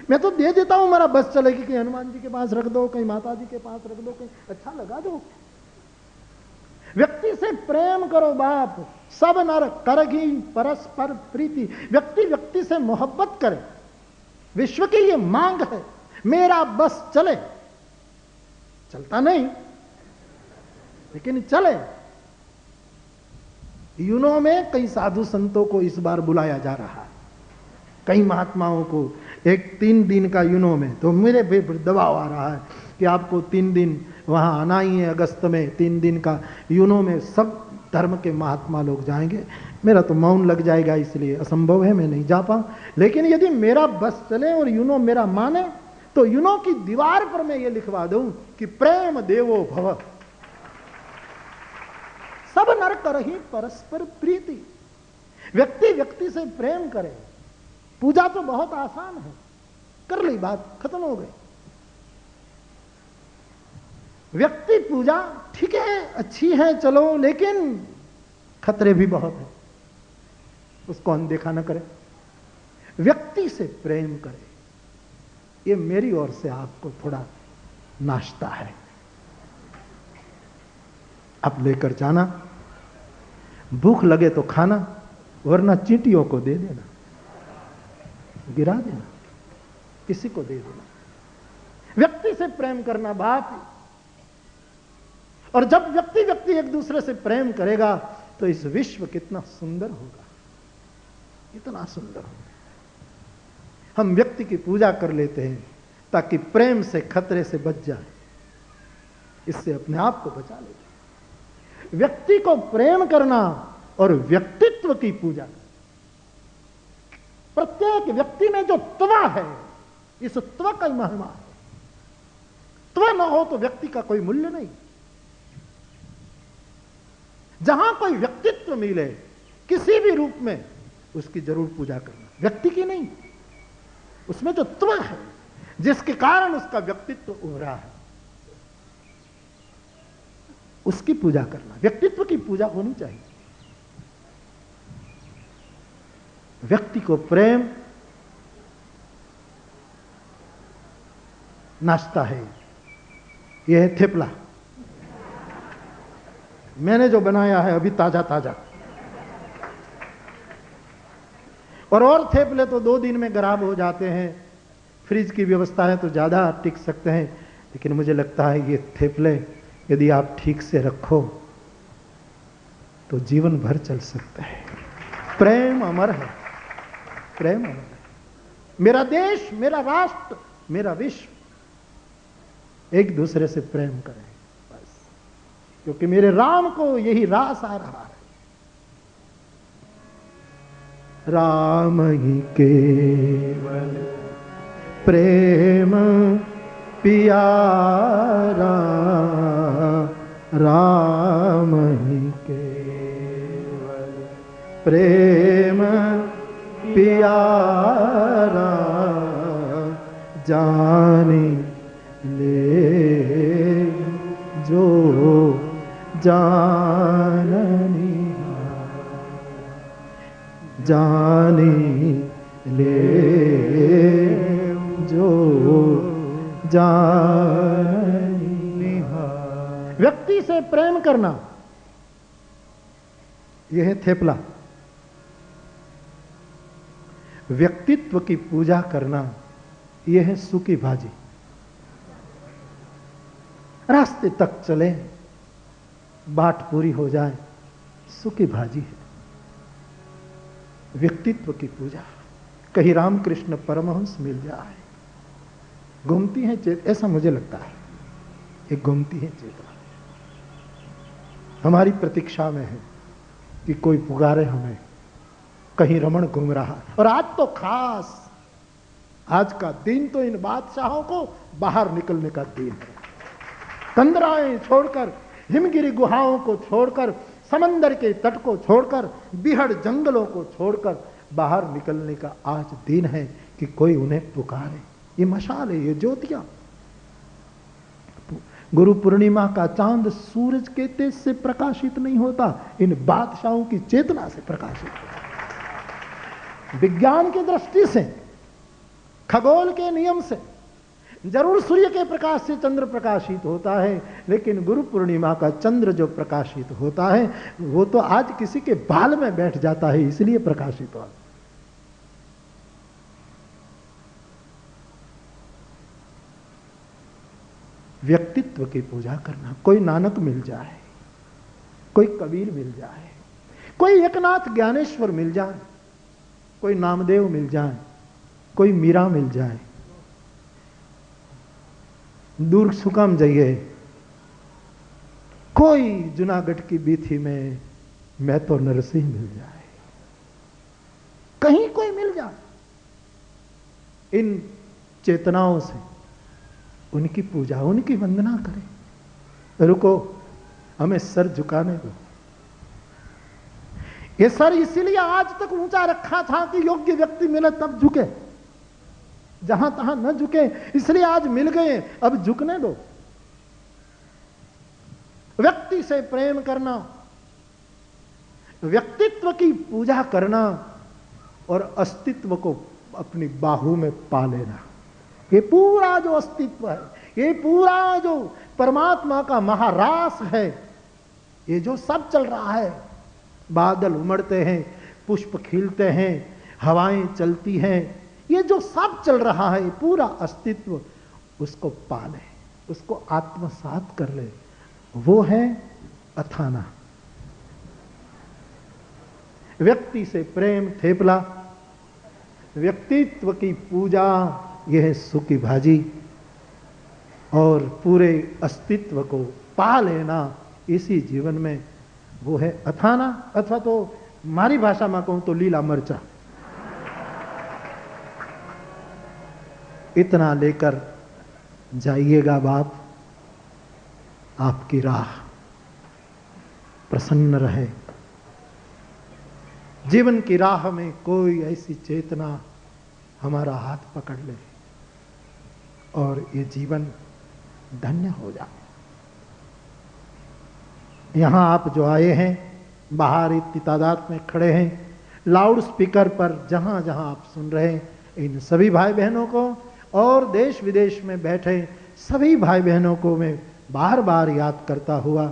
मैं तो दे देता हूं, मेरा बस चलेगी, कहीं हनुमान जी के पास रख दो, कहीं माता जी के पास रख दो, कहीं अच्छा लगा दो। व्यक्ति से प्रेम करो बाप, सब नर करगी परस्पर प्रीति। व्यक्ति व्यक्ति से मोहब्बत करे। विश्व की ये मांग है, मेरा बस चले, चलता नहीं लेकिन चले। यूनो में कई साधु संतों को इस बार बुलाया जा रहा है, कई महात्माओं को, एक 3 दिन का यूनो में। तो मेरे पे दबाव आ रहा है कि आपको 3 दिन वहां आना ही है। अगस्त में 3 दिन का यूनो में सब धर्म के महात्मा लोग जाएंगे। मेरा तो मौन लग जाएगा, इसलिए असंभव है, मैं नहीं जा पाऊं। लेकिन यदि मेरा बस चले और यूनो मेरा माने, तो यूनो की दीवार पर मैं ये लिखवा दूं कि प्रेम देवो भव, सब नर करहि परस्पर प्रीति। व्यक्ति व्यक्ति से प्रेम करे। पूजा तो बहुत आसान है, कर ली, बात खत्म हो गई। व्यक्ति पूजा ठीक है, अच्छी है, चलो, लेकिन खतरे भी बहुत है, उसको अनदेखा न करे। व्यक्ति से प्रेम करे। ये मेरी ओर से आपको थोड़ा नाश्ता है, आप लेकर जाना। भूख लगे तो खाना, वरना चींटियों को दे देना, गिरा देना, किसी को दे देना। व्यक्ति से प्रेम करना बाप। और जब व्यक्ति व्यक्ति एक दूसरे से प्रेम करेगा तो इस विश्व कितना सुंदर होगा, इतना सुंदर होगा। हम व्यक्ति की पूजा कर लेते हैं ताकि प्रेम से, खतरे से बच जाए, इससे अपने आप को बचा लेते हैं। व्यक्ति को प्रेम करना और व्यक्तित्व की पूजा करना। प्रत्येक व्यक्ति में जो त्व है, इस त्व का महिमा है। त्व न हो तो व्यक्ति का कोई मूल्य नहीं। जहां कोई व्यक्तित्व मिले किसी भी रूप में, उसकी जरूर पूजा करना, व्यक्ति की नहीं, उसमें जो त्व है, जिसके कारण उसका व्यक्तित्व उभरा है, उसकी पूजा करना। व्यक्तित्व की पूजा होनी चाहिए। व्यक्ति को प्रेम नाश्ता है। यह है थेपला, मैंने जो बनाया है अभी ताजा ताजा। और थेपले तो 2 दिन में खराब हो जाते हैं। फ्रिज की व्यवस्था है तो ज्यादा टिक सकते हैं, लेकिन मुझे लगता है ये थेपले यदि आप ठीक से रखो तो जीवन भर चल सकता है। प्रेम अमर है, प्रेम अमर है। मेरा देश, मेरा राष्ट्र, मेरा विश्व एक दूसरे से प्रेम करें बस, क्योंकि मेरे राम को यही रास आ रहा है। राम ही केवल प्रेम पियारा, राम ही केवल प्रेम पियारा, जाने ले जो जाननी, जाने ले जो जाननी। व्यक्ति से प्रेम करना यह है थेपला। व्यक्तित्व की पूजा करना यह है सूखी भाजी। रास्ते तक चले, बाट पूरी हो जाए, सूखी भाजी है व्यक्तित्व की पूजा। कहीं रामकृष्ण परमहंस मिल जाए, घूमती है ऐसा मुझे लगता है, ये घूमती है चेतना हमारी प्रतीक्षा में है कि कोई पुकारे हमें, कहीं रमण घूम रहा है। और आज तो खास, आज का दिन तो इन बादशाहों को बाहर निकलने का दिन है। तंद्राएं छोड़कर, हिमगिरी गुहाओं को छोड़कर, समंदर के तट को छोड़कर, बिहड़ जंगलों को छोड़कर बाहर निकलने का आज दिन है कि कोई उन्हें पुकारे। ये मशाल है, ये ज्योतियां। गुरु पूर्णिमा का चांद सूरज के तेज से प्रकाशित नहीं होता, इन बादशाहों की चेतना से प्रकाशित होता। विज्ञान की दृष्टि से, खगोल के नियम से जरूर सूर्य के प्रकाश से चंद्र प्रकाशित होता है, लेकिन गुरु पूर्णिमा का चंद्र जो प्रकाशित होता है वो तो आज किसी के बाल में बैठ जाता है, इसलिए प्रकाशित होता है। व्यक्तित्व की पूजा करना। कोई नानक मिल जाए, कोई कबीर मिल जाए, कोई एकनाथ ज्ञानेश्वर मिल जाए, कोई नामदेव मिल जाए, कोई मीरा मिल जाए, दूर सुकम जाइए, कोई जूनागढ़ की बीथी में मैं तो नरसिंह मिल जाए, कहीं कोई मिल जाए, इन चेतनाओं से उनकी पूजा, उनकी वंदना करें। रुको, हमें सर झुकाने दो। ये सर इसीलिए आज तक ऊंचा रखा था कि योग्य व्यक्ति मिले तब झुके, जहां तहां न झुके, इसलिए आज मिल गए, अब झुकने दो। व्यक्ति से प्रेम करना, व्यक्तित्व की पूजा करना और अस्तित्व को अपनी बाहू में पा लेना, ये पूरा जो अस्तित्व है, ये पूरा जो परमात्मा का महारास है, ये जो सब चल रहा है, बादल उमड़ते हैं, पुष्प खिलते हैं, हवाएं चलती हैं, ये जो सब चल रहा है, पूरा अस्तित्व, उसको पाले, उसको आत्मसात कर ले, वो है अथाना। व्यक्ति से प्रेम थेपला, व्यक्तित्व की पूजा यह है सूखी भाजी, और पूरे अस्तित्व को पा लेना इसी जीवन में, वो है अथाना, अथवा तो हमारी भाषा में कहूं तो लीला मरचा। इतना लेकर जाइएगा बाप, आपकी राह प्रसन्न रहे। जीवन की राह में कोई ऐसी चेतना हमारा हाथ पकड़ ले और ये जीवन धन्य हो जाए। यहां आप जो आए हैं, बाहर इतनी तादाद में खड़े हैं, लाउड स्पीकर पर जहां जहां आप सुन रहे हैं, इन सभी भाई बहनों को और देश विदेश में बैठे सभी भाई बहनों को मैं बार बार याद करता हुआ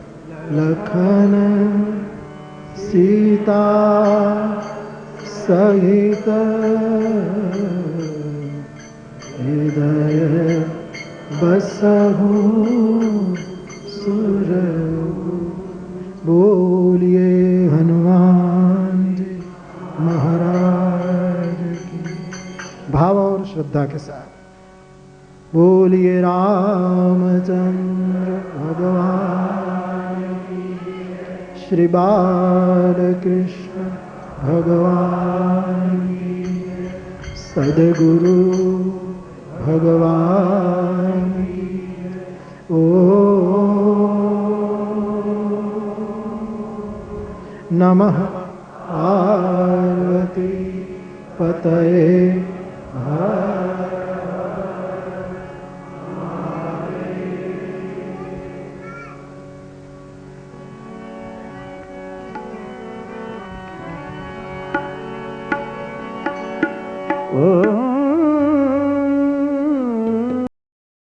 सहित हृदय बसहु सुर। बोलिए हनुमान जी महाराज की। भाव और श्रद्धा के साथ बोलिए रामचंद्र भगवान की। श्री बालकृष्ण भगवान की। सद्गुरु भगवान की। ओ नमः पार्वती पतये ओ